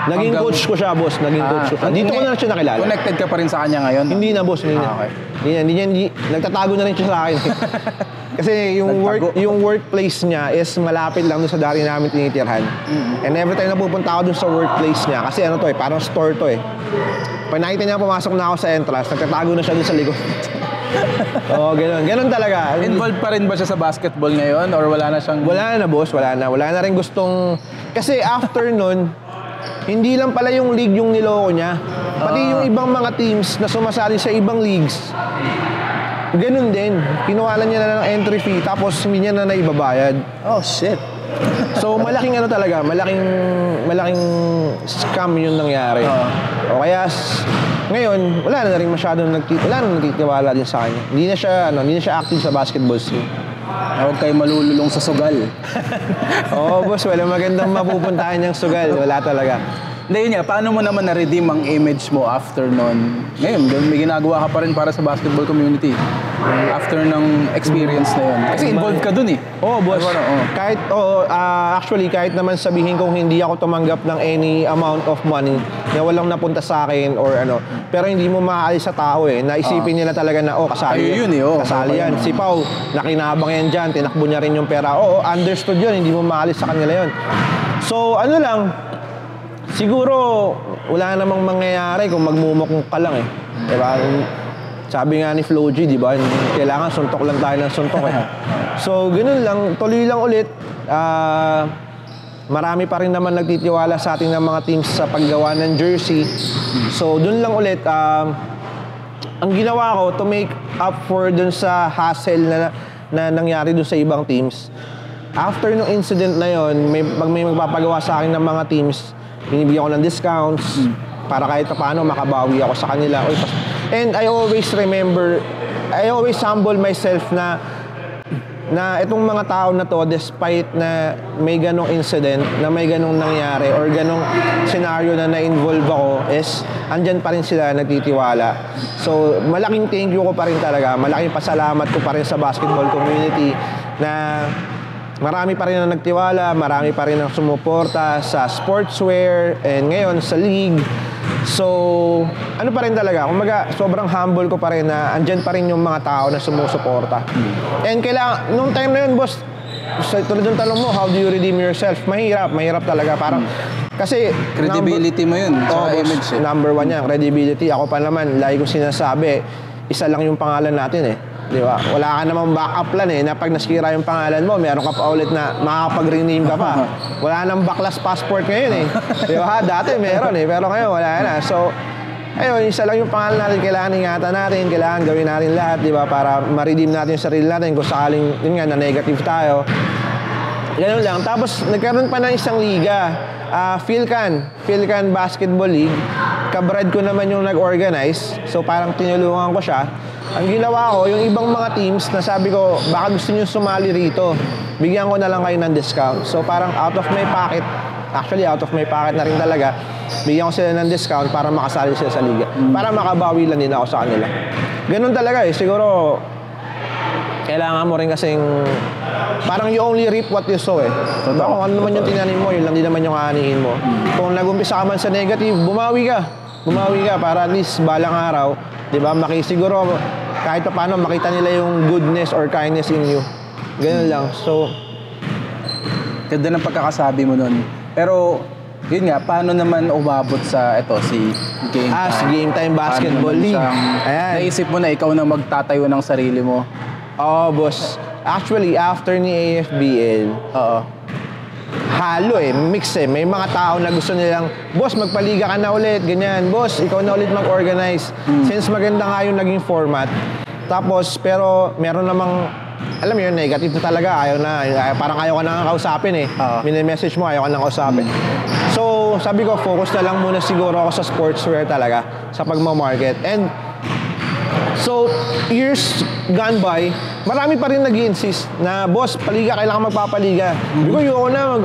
Naging coach ko siya, boss. Dito ko na siya nakilala. Connected ka pa rin sa kanya ngayon? Hindi na, boss. Hindi na. Hindi. Nagtatago na rin siya sa akin. Kasi yung workplace niya is malapit lang doon sa dati namin tinitirhan. And every time na pupunta ako doon sa workplace niya, kasi parang store to eh. Pag nakita niya pumasok na ako sa entrance, nagtatago na siya doon sa likod. Oo, ganun. Ganun talaga. Involved pa rin ba siya sa basketball ngayon? Or wala na siyang... Wala na, boss. Wala na rin gustong... Kasi after nun, hindi lang pala yung league yung niloko niya. Pati yung ibang mga teams na sumasali sa ibang leagues, ganun din. Kinuha niya na ng entry fee, tapos hindi niya na naibabayad. Oh, shit. So malaking ano talaga, malaking scam yung nangyari. O kaya ngayon, wala na rin masyadong nagtitiwala din sa kanya. Hindi na siya active sa basketball scene. Huwag kayo malululong sa sugal. Oo, boss, wala magandang mapupuntahan niyang sugal. Wala talaga. Hindi yun nga, paano mo naman na-redeem ang image mo after nun? Ngayon, may ginagawa ka pa rin para sa basketball community. After ng experience na yun. Kasi involved ka dun eh. Oo, boss. Actually, kahit naman sabihin kong hindi ako tumanggap ng any amount of money na walang napunta sa akin or ano, pero hindi mo maaalis sa tao eh. Naisipin nila talaga na, kasali yun eh. Kasali yan. Si Pau, nakinabang yan dyan, tinakbo niya rin yung pera. Oo, understood yun, hindi mo maalis sa kanila yun. So, ano lang, siguro, wala namang mangyayari kung magmumukong ka lang eh. Diba? Sabi nga ni Flo G, di ba? Kailangan suntok lang tayo ng suntok eh. So, ganun lang. Tuloy lang ulit. Marami pa rin naman nagtitiwala sa ating ng mga teams sa paggawa ng jersey. So, dun lang ulit. Ang ginawa ko to make up for dun sa hassle na nangyari dun sa ibang teams. After nung incident na yon, may magpapagawa sa akin ng mga teams, binibigyan ko ng discounts para kahit paano makabawi ako sa kanila. And I always humble myself na itong mga tao na to, despite na may ganong incident, na may ganong nangyari or ganong scenario na na-involve ako, is andyan pa rin sila nagtitiwala. So malaking thank you ko pa rin talaga, malaking pasalamat ko pa rin sa basketball community na marami pa rin na nagtiwala, marami pa rin ang sumuporta sa sportswear and ngayon sa league. So, ano pa rin talaga, kumbaga sobrang humble ko pa rin na andyan pa rin yung mga tao na sumusuporta. And nung time na yun, boss, tulad ng tanong mo, how do you redeem yourself? Mahirap talaga. Parang, kasi credibility mo yun, sa image eh. Number one yan, credibility. Ako pa naman, lagi kong sinasabi, isa lang yung pangalan natin eh. Di ba? Wala ka namang backup plan eh, na pag nasira yung pangalan mo, meron ka pa ulit na makakapag-rename ka pa. Wala nang backless passport ngayon eh. Di ba? Dati meron eh, pero ngayon wala na. So, ayun, isa lang yung pangalan natin, kailangan ingatan natin, kailangan gawin natin lahat, di ba? Para ma-redeem natin yung sarili natin kung sakaling, yun nga, na negative tayo. Ganun lang. Tapos, nagkaroon pa ng isang liga, Philcan Basketball League. Kabrad ko naman yung nag-organize, so parang tinulungan ko siya. Ang ginawa ko, yung ibang mga teams na sabi ko, baka gusto nyo sumali rito, bigyan ko na lang kayo ng discount. So parang out of my pocket na rin talaga, bigyan ko sila ng discount para makasali sila sa liga. Para makabawi lang din ako sa kanila. Ganun talaga eh, siguro, kailangan mo rin kasing, parang you only reap what you sow eh. So, kung ano naman yung tinanim mo, yun lang din naman yung aanihin mo. Kung nag-umpisa ka man sa negative, bumawi ka para at least balang araw, di ba, siguro kahit pa paano makita nila yung goodness or kindness in you. Ganun lang. So, ganda ng pagkakasabi mo nun. Pero, yun nga, paano naman umabot sa si Game Time? Game Time Basketball League. Ayan. Naisip mo na ikaw na magtatayo ng sarili mo? Oo, boss. Actually, after ni AFBL, halo eh, mix eh. May mga tao na gusto nilang, boss, magpaliga ka na ulit, ganyan. Boss, ikaw na ulit mag-organize. Since maganda nga yung naging format. Tapos, pero meron namang, alam mo yun, negative na talaga. Parang ayaw ka na kausapin eh. Mini-message mo, ayaw ka na kausapin. So, sabi ko, focus na lang muna siguro ako sa sportswear talaga, sa pagmamarket. And, so, years gone by, marami pa rin nag-i-insist na, boss, paliga, kailangan magpapaliga. Di ko, yun na,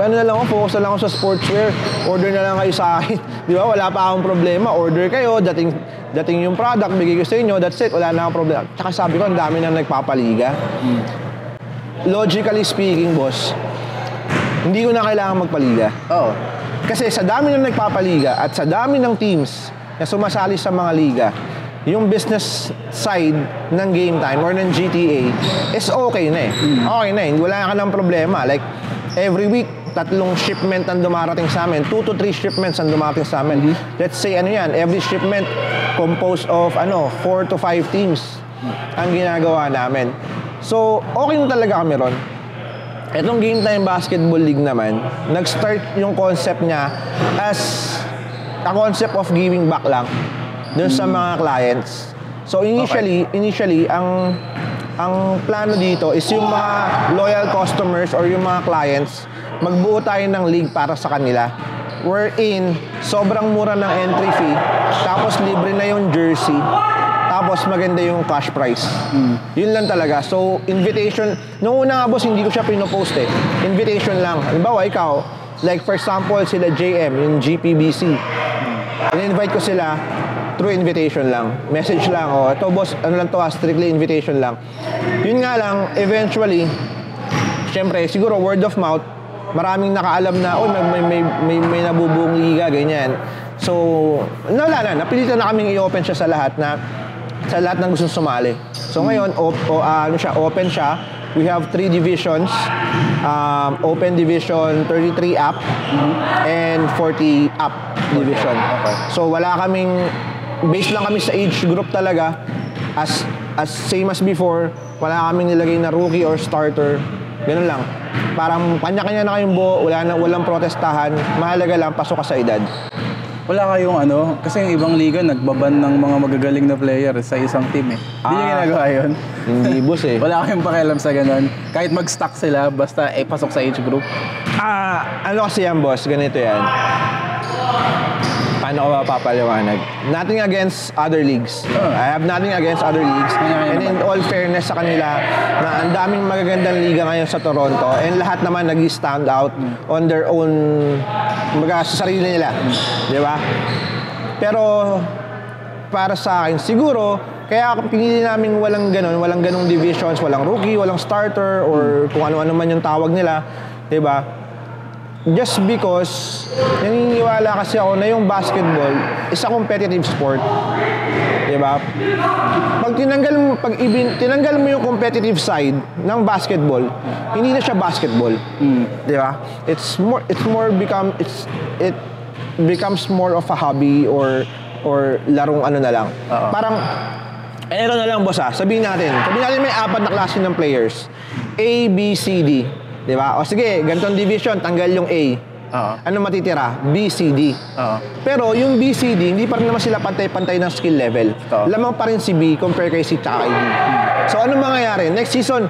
focus na lang ako sa sportswear, order na lang kayo sa akin. Di ba, wala pa akong problema, order kayo, dating yung product, bigay ko sa inyo, that's it, wala na akong problema. Tsaka sabi ko, ang dami na nagpapaliga. Logically speaking, boss, hindi ko na kailangan magpaliga. Kasi sa dami na nagpapaliga at sa dami ng teams na sumasali sa mga liga, yung business side ng Game Time or ng GTA is okay na eh. Okay na eh. Wala ka ng problema. Like, every week, 3 shipment ang dumarating sa amin. 2 to 3 shipments ang dumarating sa amin. Let's say, every shipment composed of, 4 to 5 teams ang ginagawa namin. So, okay na talaga kami ron. Etong Game Time Basketball League naman, nag-start yung concept niya as a concept of giving back lang dun sa mga clients. So initially ang ang plano dito is yung mga loyal customers or yung mga clients, magbuo tayo ng league para sa kanila. Wherein, sobrang mura ng entry fee, tapos libre na yung jersey, tapos maganda yung cash prize. Yun lang talaga. So, invitation, nung una nga boss, hindi ko siya pinopost eh. Invitation lang. Halimbawa, ikaw, like for example, sila JM, yung GPBC. In-invite ko sila through invitation lang. Message lang, ito boss, ano lang to, strictly invitation lang. Yun nga lang, eventually, syempre, siguro word of mouth, maraming nakaalam na, may nabubuong liga, ganyan. So, wala na, napilitan na kaming i-open siya sa lahat ng gustong sumali. So ngayon, open siya. We have 3 divisions. Open division 33 up and 40 up division. Okay. So wala kaming, based lang kami sa age group talaga. As same as before, wala kaming nilagay na rookie or starter. Ganun lang. Parang kanya-kanya na kayong buo, walang protestahan. Mahalaga lang, pasok ka sa edad. Wala kayong kasi yung ibang liga nagbaban ng mga magagaling na player sa isang team eh. Hindi nyo ginagawa yun? Hindi, boss eh. Wala kayong pakialam sa ganun. Kahit mag-stack sila, basta pasok sa age group. Ano kasi yan, boss? Ganito yan. Paano ko mapapaliwanag? Nothing against other leagues. I have nothing against other leagues. And in all fairness sa kanila, na ang daming magagandang liga ngayon sa Toronto, and lahat naman nag-stand out on their own, sa sarili nila. Di ba? Pero, para sa akin, siguro, kaya pinili namin walang ganong divisions, walang rookie, walang starter, or kung ano-ano man yung tawag nila. Di ba? Just because naniniwala kasi ako na yung basketball is a competitive sport. Diba? Pag tinanggal mo yung competitive side ng basketball, hindi na siya basketball. Diba? It becomes more of a hobby or larong ano na lang. Parang ito na lang boss sabihin natin may 4 na klase ng players. A, B, C, D. Diba? O sige, ganitong division, tanggal yung A. Ano matitira? B, C, D. Pero yung B, C, D, hindi pa rin naman sila pantay-pantay ng skill level. Lamang pa rin si B compare kay C tsaka kay D. So ano mangyayari? Next season,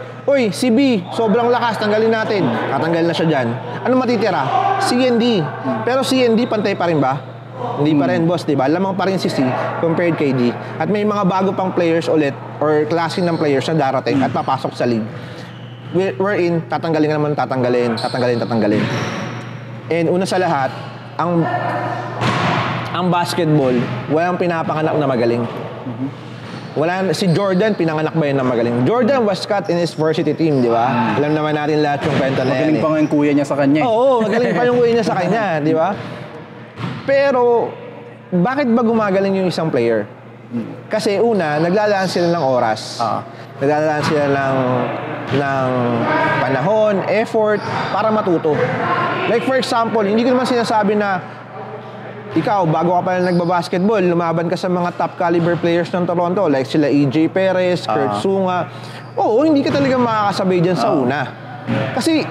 si B, sobrang lakas, tanggalin natin. Tatanggal na siya dyan. Ano matitira? C and D. Pero C and D, pantay pa rin ba? Hindi pa rin, boss, diba? Lamang pa rin si C compared kay D. At may mga bago pang players ulit or klase ng players na darating at papasok sa league. Wherein, tatanggalin. And una sa lahat, ang basketball, walang pinapanganak na magaling. Si Jordan, pinanganak ba yun na magaling? Jordan was cut in his varsity team, di ba? Alam naman natin lahat yung kwento na yan. Magaling pa nga yung kuya niya sa kanya eh. Oo, magaling pa yung kuya niya sa kanya, di ba? Pero, bakit ba gumagaling yung isang player? Kasi una, naglalaan sila ng oras. Naglalaan sila ng panahon, effort, para matuto. Like for example, hindi ko naman sinasabi na ikaw, bago ka pa nagbabasketball, lumaban ka sa mga top caliber players ng Toronto, like sila EJ Perez, Kurt Sunga. Oo, hindi ka talaga makakasabay dyan sa una. Kasi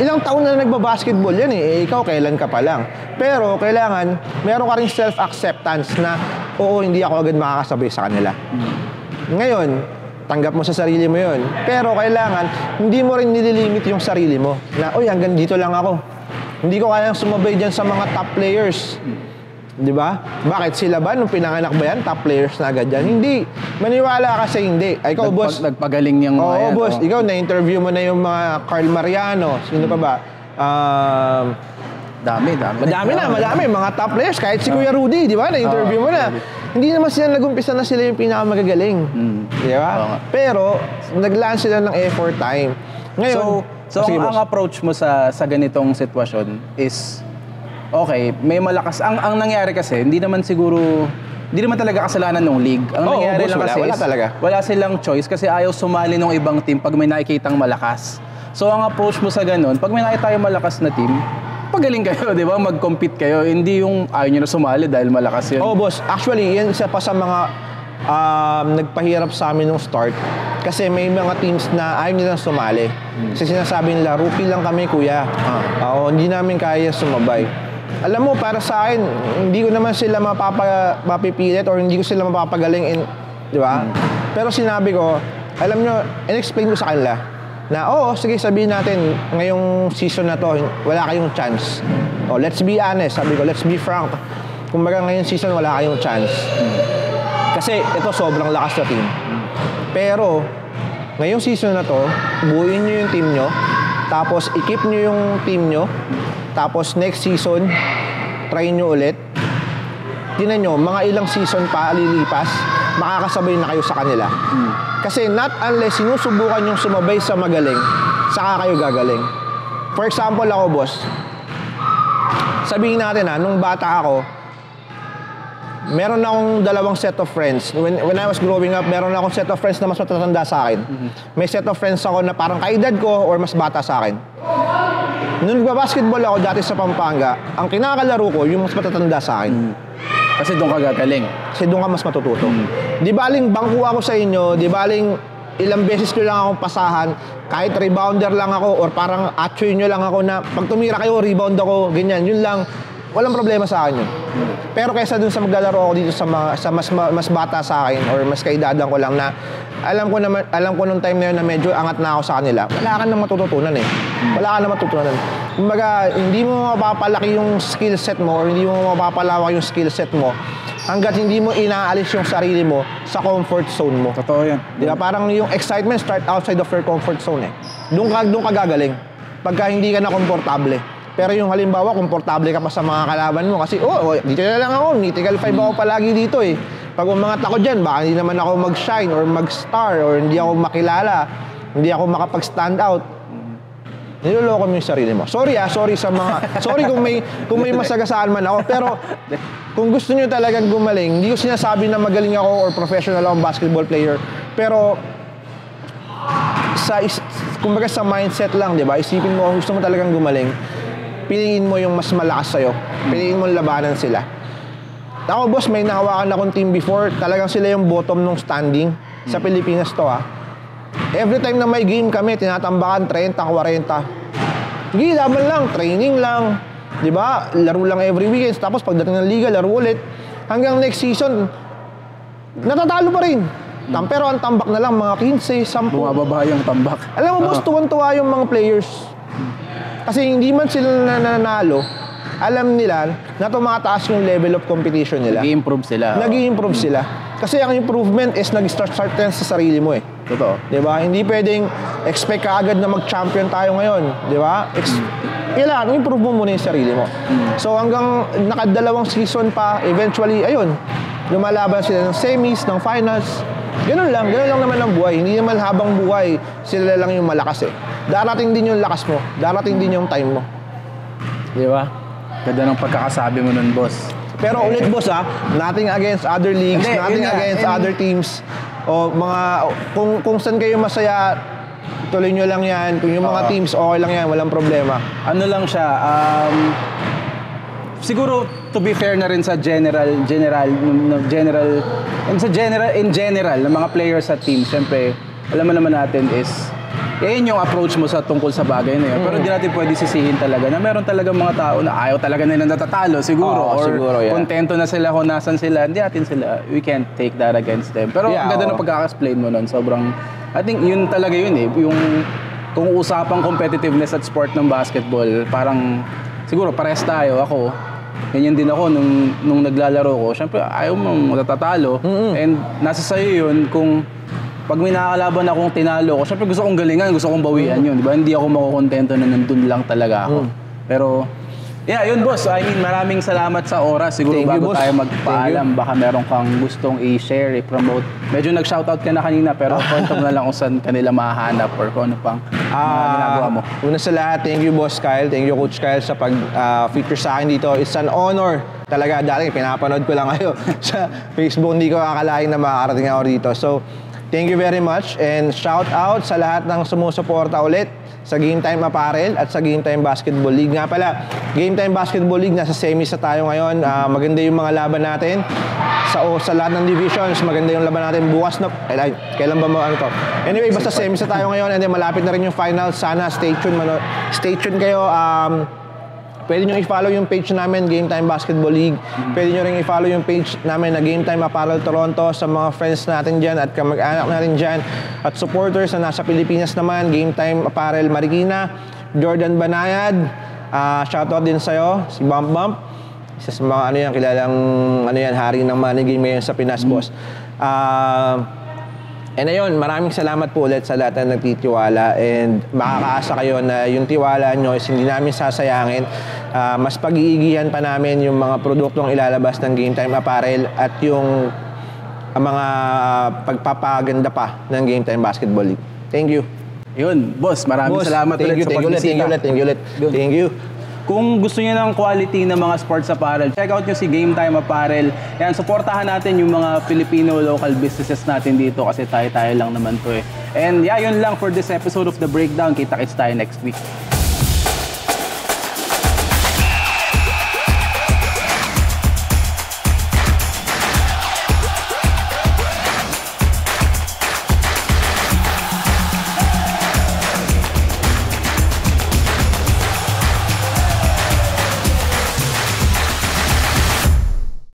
ilang taon na nagbabasketball yan eh. Ikaw, kailan ka pa lang. Pero kailangan, meron ka rin self-acceptance na, hindi ako agad makakasabay sa kanila. Ngayon, tanggap mo sa sarili mo yun. Pero kailangan, hindi mo rin nililimit yung sarili mo. Na, hanggang dito lang ako. Hindi ko kayang sumabay dyan sa mga top players. Di ba? Bakit sila ba? Nung pinanganak ba yan, top players na agad yan? Hindi. Maniwala kasi hindi. Ikaw, boss. Nagpagaling niyang mga yan. Boss. Ikaw, na-interview mo na yung mga Carl Mariano. Sino pa ba? Madami. Mga top players. Kahit si Kuya Rudy, di ba? Na-interview mo na. Hindi naman sila nag-umpisa na sila yung pinakamagagaling. Di ba? Pero, naglaan sila ng effort time. Ngayon, so ang approach mo sa ganitong sitwasyon is, okay, may malakas. Ang nangyari kasi, hindi naman talaga kasalanan ng league. Ang nangyari lang kasi wala silang choice kasi ayaw sumali ng ibang team pag may nakikitang malakas. So, ang approach mo sa ganun, pag may nakita tayong malakas na team, pagaling kayo, di ba? Mag-compete kayo. Hindi yung ayaw nyo na sumali dahil malakas yun. Boss. Actually, yan isa pa sa mga nagpahirap sa amin nung start. Kasi may mga teams na ayaw nilang sumali. Kasi sinasabi nila, rookie lang kami, kuya. Hindi namin kaya sumabay. Alam mo, para sa akin, hindi ko naman sila mapipilit or hindi ko sila mapapagaling. Di ba? Pero sinabi ko, alam nyo, in-explain ko sa kanila na, oo, sige, sabihin natin, ngayong season na to, wala kayong chance. Oh, let's be honest, sabi ko, let's be frank. Kumbaga ngayong season, wala kayong chance. Kasi ito, sobrang lakas na team. Pero, ngayong season na to, buuin nyo yung team nyo, tapos i-keep nyo yung team nyo, tapos next season, try nyo ulit. Tingnan nyo, mga ilang season pa lilipas, makakasabay na kayo sa kanila. Kasi not unless sinusubukan yung sumabay sa magaling, saka kayo gagaling. For example ako, boss, sabihin natin nung bata ako, meron akong dalawang set of friends. When I was growing up, meron akong set of friends na mas matatanda sa akin. May set of friends ako na parang kaedad ko or mas bata sa akin. Nung nagbabasketball ako dati sa Pampanga, ang kinakalaro ko yung mas matatanda sa akin. Kasi doon ka gagaling. Kasi doon ka mas matututo. Di baling bangko ako sa inyo, di baling ilang beses nyo lang akong pasahan, kahit rebounder lang ako or parang atchoy nyo lang ako na pag tumira kayo, rebound ako, ganyan, yun lang. Walang problema sa akin yun. Pero kaysa dun sa maglalaro ako dito sa mas bata sa akin or mas kaidadan ko lang na alam ko nung time na yun na medyo angat na ako sa kanila, wala ka nang matututunan eh. Wala ka nang matutunan. Kumbaga, hindi mo mapapalaki yung skill set mo or hindi mo mapapalawak yung skill set mo hanggat hindi mo inaalis yung sarili mo sa comfort zone mo. Totoo yan. Di ba? Parang yung excitement start outside of your comfort zone eh. Doon ka gagaling. Pagka hindi ka na komportable. Pero yung halimbawa, komportable ka pa sa mga kalaban mo kasi, dito na lang ako, mythical 5 ako palagi dito eh. Pag umangat ako dyan, baka hindi naman ako mag-shine or mag-star or hindi ako makilala, hindi ako makapag-stand out. Niloloko mo yung sarili mo. Sorry sa mga, sorry kung may masagasaan man ako, pero kung gusto nyo talagang gumaling, hindi ko sinasabi na magaling ako or professional akong basketball player, pero kumbaga sa mindset lang, di ba? Isipin mo, kung gusto mo talagang gumaling, piliin mo yung mas malakas sa'yo. Piliin mo labanan sila. Ako, boss, may nahawakan akong team before. Talagang sila yung bottom ng standing. Sa Pilipinas to, Every time na may game kami, tinatambakan 30, 40. Hindi, laban lang, training lang. Di ba? Laro lang every weekend. Tapos pagdating ng liga, laro ulit. Hanggang next season, natatalo pa rin. Pero ang tambak na lang, mga 15, 10. Bumababa yung tambak. Alam mo, boss, tuwan-tuwa yung mga players. Kasi hindi man sila nananalo, alam nila na tumataas yung level of competition nila. Nag-i-improve sila. Nag-i-improve sila. Kasi ang improvement is nag-start sa sarili mo eh. Totoo. Diba? Hindi pwedeng expect ka agad na mag-champion tayo ngayon. Diba? Kailangan, improve mo muna yung sarili mo. So hanggang nakadalawang season pa, eventually, ayun, lumalaban sila ng semis, ng finals. Ganun lang naman ang buhay. Hindi naman habang buhay, sila lang yung malakas eh. Darating din yung lakas mo. Darating din yung time mo. Di ba? Ganda ng pagkakasabi mo nun, boss. Pero ulit, boss, nothing against other leagues, nothing against other teams. O mga, kung saan kayo masaya, tuloy nyo lang yan. Kung yung mga teams, okay lang yan, walang problema. Ano lang siya, siguro to be fair na rin sa in general ng mga players sa team, syempre alam mo naman natin is yan yung approach mo sa tungkol sa bagay na yun. Pero hindi natin pwede sisihin talaga na meron talaga mga tao na ayaw talaga nila natatalo siguro or siguro, kontento na sila kung nasan sila. Hindi natin sila, we can't take that against them. Pero ang ganda ng pagkaka-explain mo nun, sobrang I think yun talaga yun eh, yung kung usapang competitiveness at sport ng basketball, parang siguro pares tayo. Ako ganyan din ako nung naglalaro ko. Siyempre, ayaw mong matatalo. And nasa sayo yun kung pag may nakakalaban akong tinalo ko, siyempre gusto kong galingan, gusto kong bawian yun. Diba? Hindi ako makukontento na nandun lang talaga ako. Pero, yeah, yun boss. I mean, maraming salamat sa oras. Siguro bago tayo magpaalam, baka meron kang gustong i-share, i-promote. Medyo nag-shoutout ka na kanina, pero kwento mo na lang kung saan kanila mahahanap or kung ano pang ginagawa mo. Una sa lahat, thank you Boss Kyle, thank you Coach Kyle sa pag-feature sa akin dito. It's an honor. Talaga, dati pinapanood ko lang kayo sa Facebook. Hindi ko akalain na makakarating ako dito. So, thank you very much and shout out sa lahat ng sumusuporta ulit sa Game Time Apparel at sa Game Time Basketball League. Nga pala, Game Time Basketball League, nasa semis na tayo ngayon. Maganda yung mga laban natin. Sa lahat ng divisions, maganda yung laban natin. Bukas na, kailan ba ano to? Anyway, basta semis na tayo ngayon and then malapit na rin yung finals. Sana stay tuned kayo. Pwede nyo i-follow yung page namin, Game Time Basketball League. Pwede nyo rin i-follow yung page namin na Game Time Apparel Toronto sa mga friends natin dyan at kamag-anak natin dyan. At supporters na nasa Pilipinas naman, Game Time Apparel Marikina, Jordan Banayad, shoutout din sa'yo, si Bump Bump. Isa sa mga kilalang hari ng money game ngayon sa Pinas, boss. And ayun, maraming salamat po ulit sa lahat na nagtitiwala and makakaasa kayo na yung tiwala nyo is hindi namin sasayangin. Mas pag-iigihan pa namin yung mga produktong ilalabas ng Game Time Apparel at yung mga pagpapaganda pa ng Game Time Basketball League. Thank you. Yun, boss, maraming salamat ulit sa pagbisita. Thank you. Kung gusto niyo ng quality ng mga sports apparel, check out nyo si Game Time Apparel. Yan, supportahan natin yung mga Filipino local businesses natin dito kasi tayo lang naman to eh. And yeah, yun lang for this episode of The Breakdown. Kita-kits tayo next week.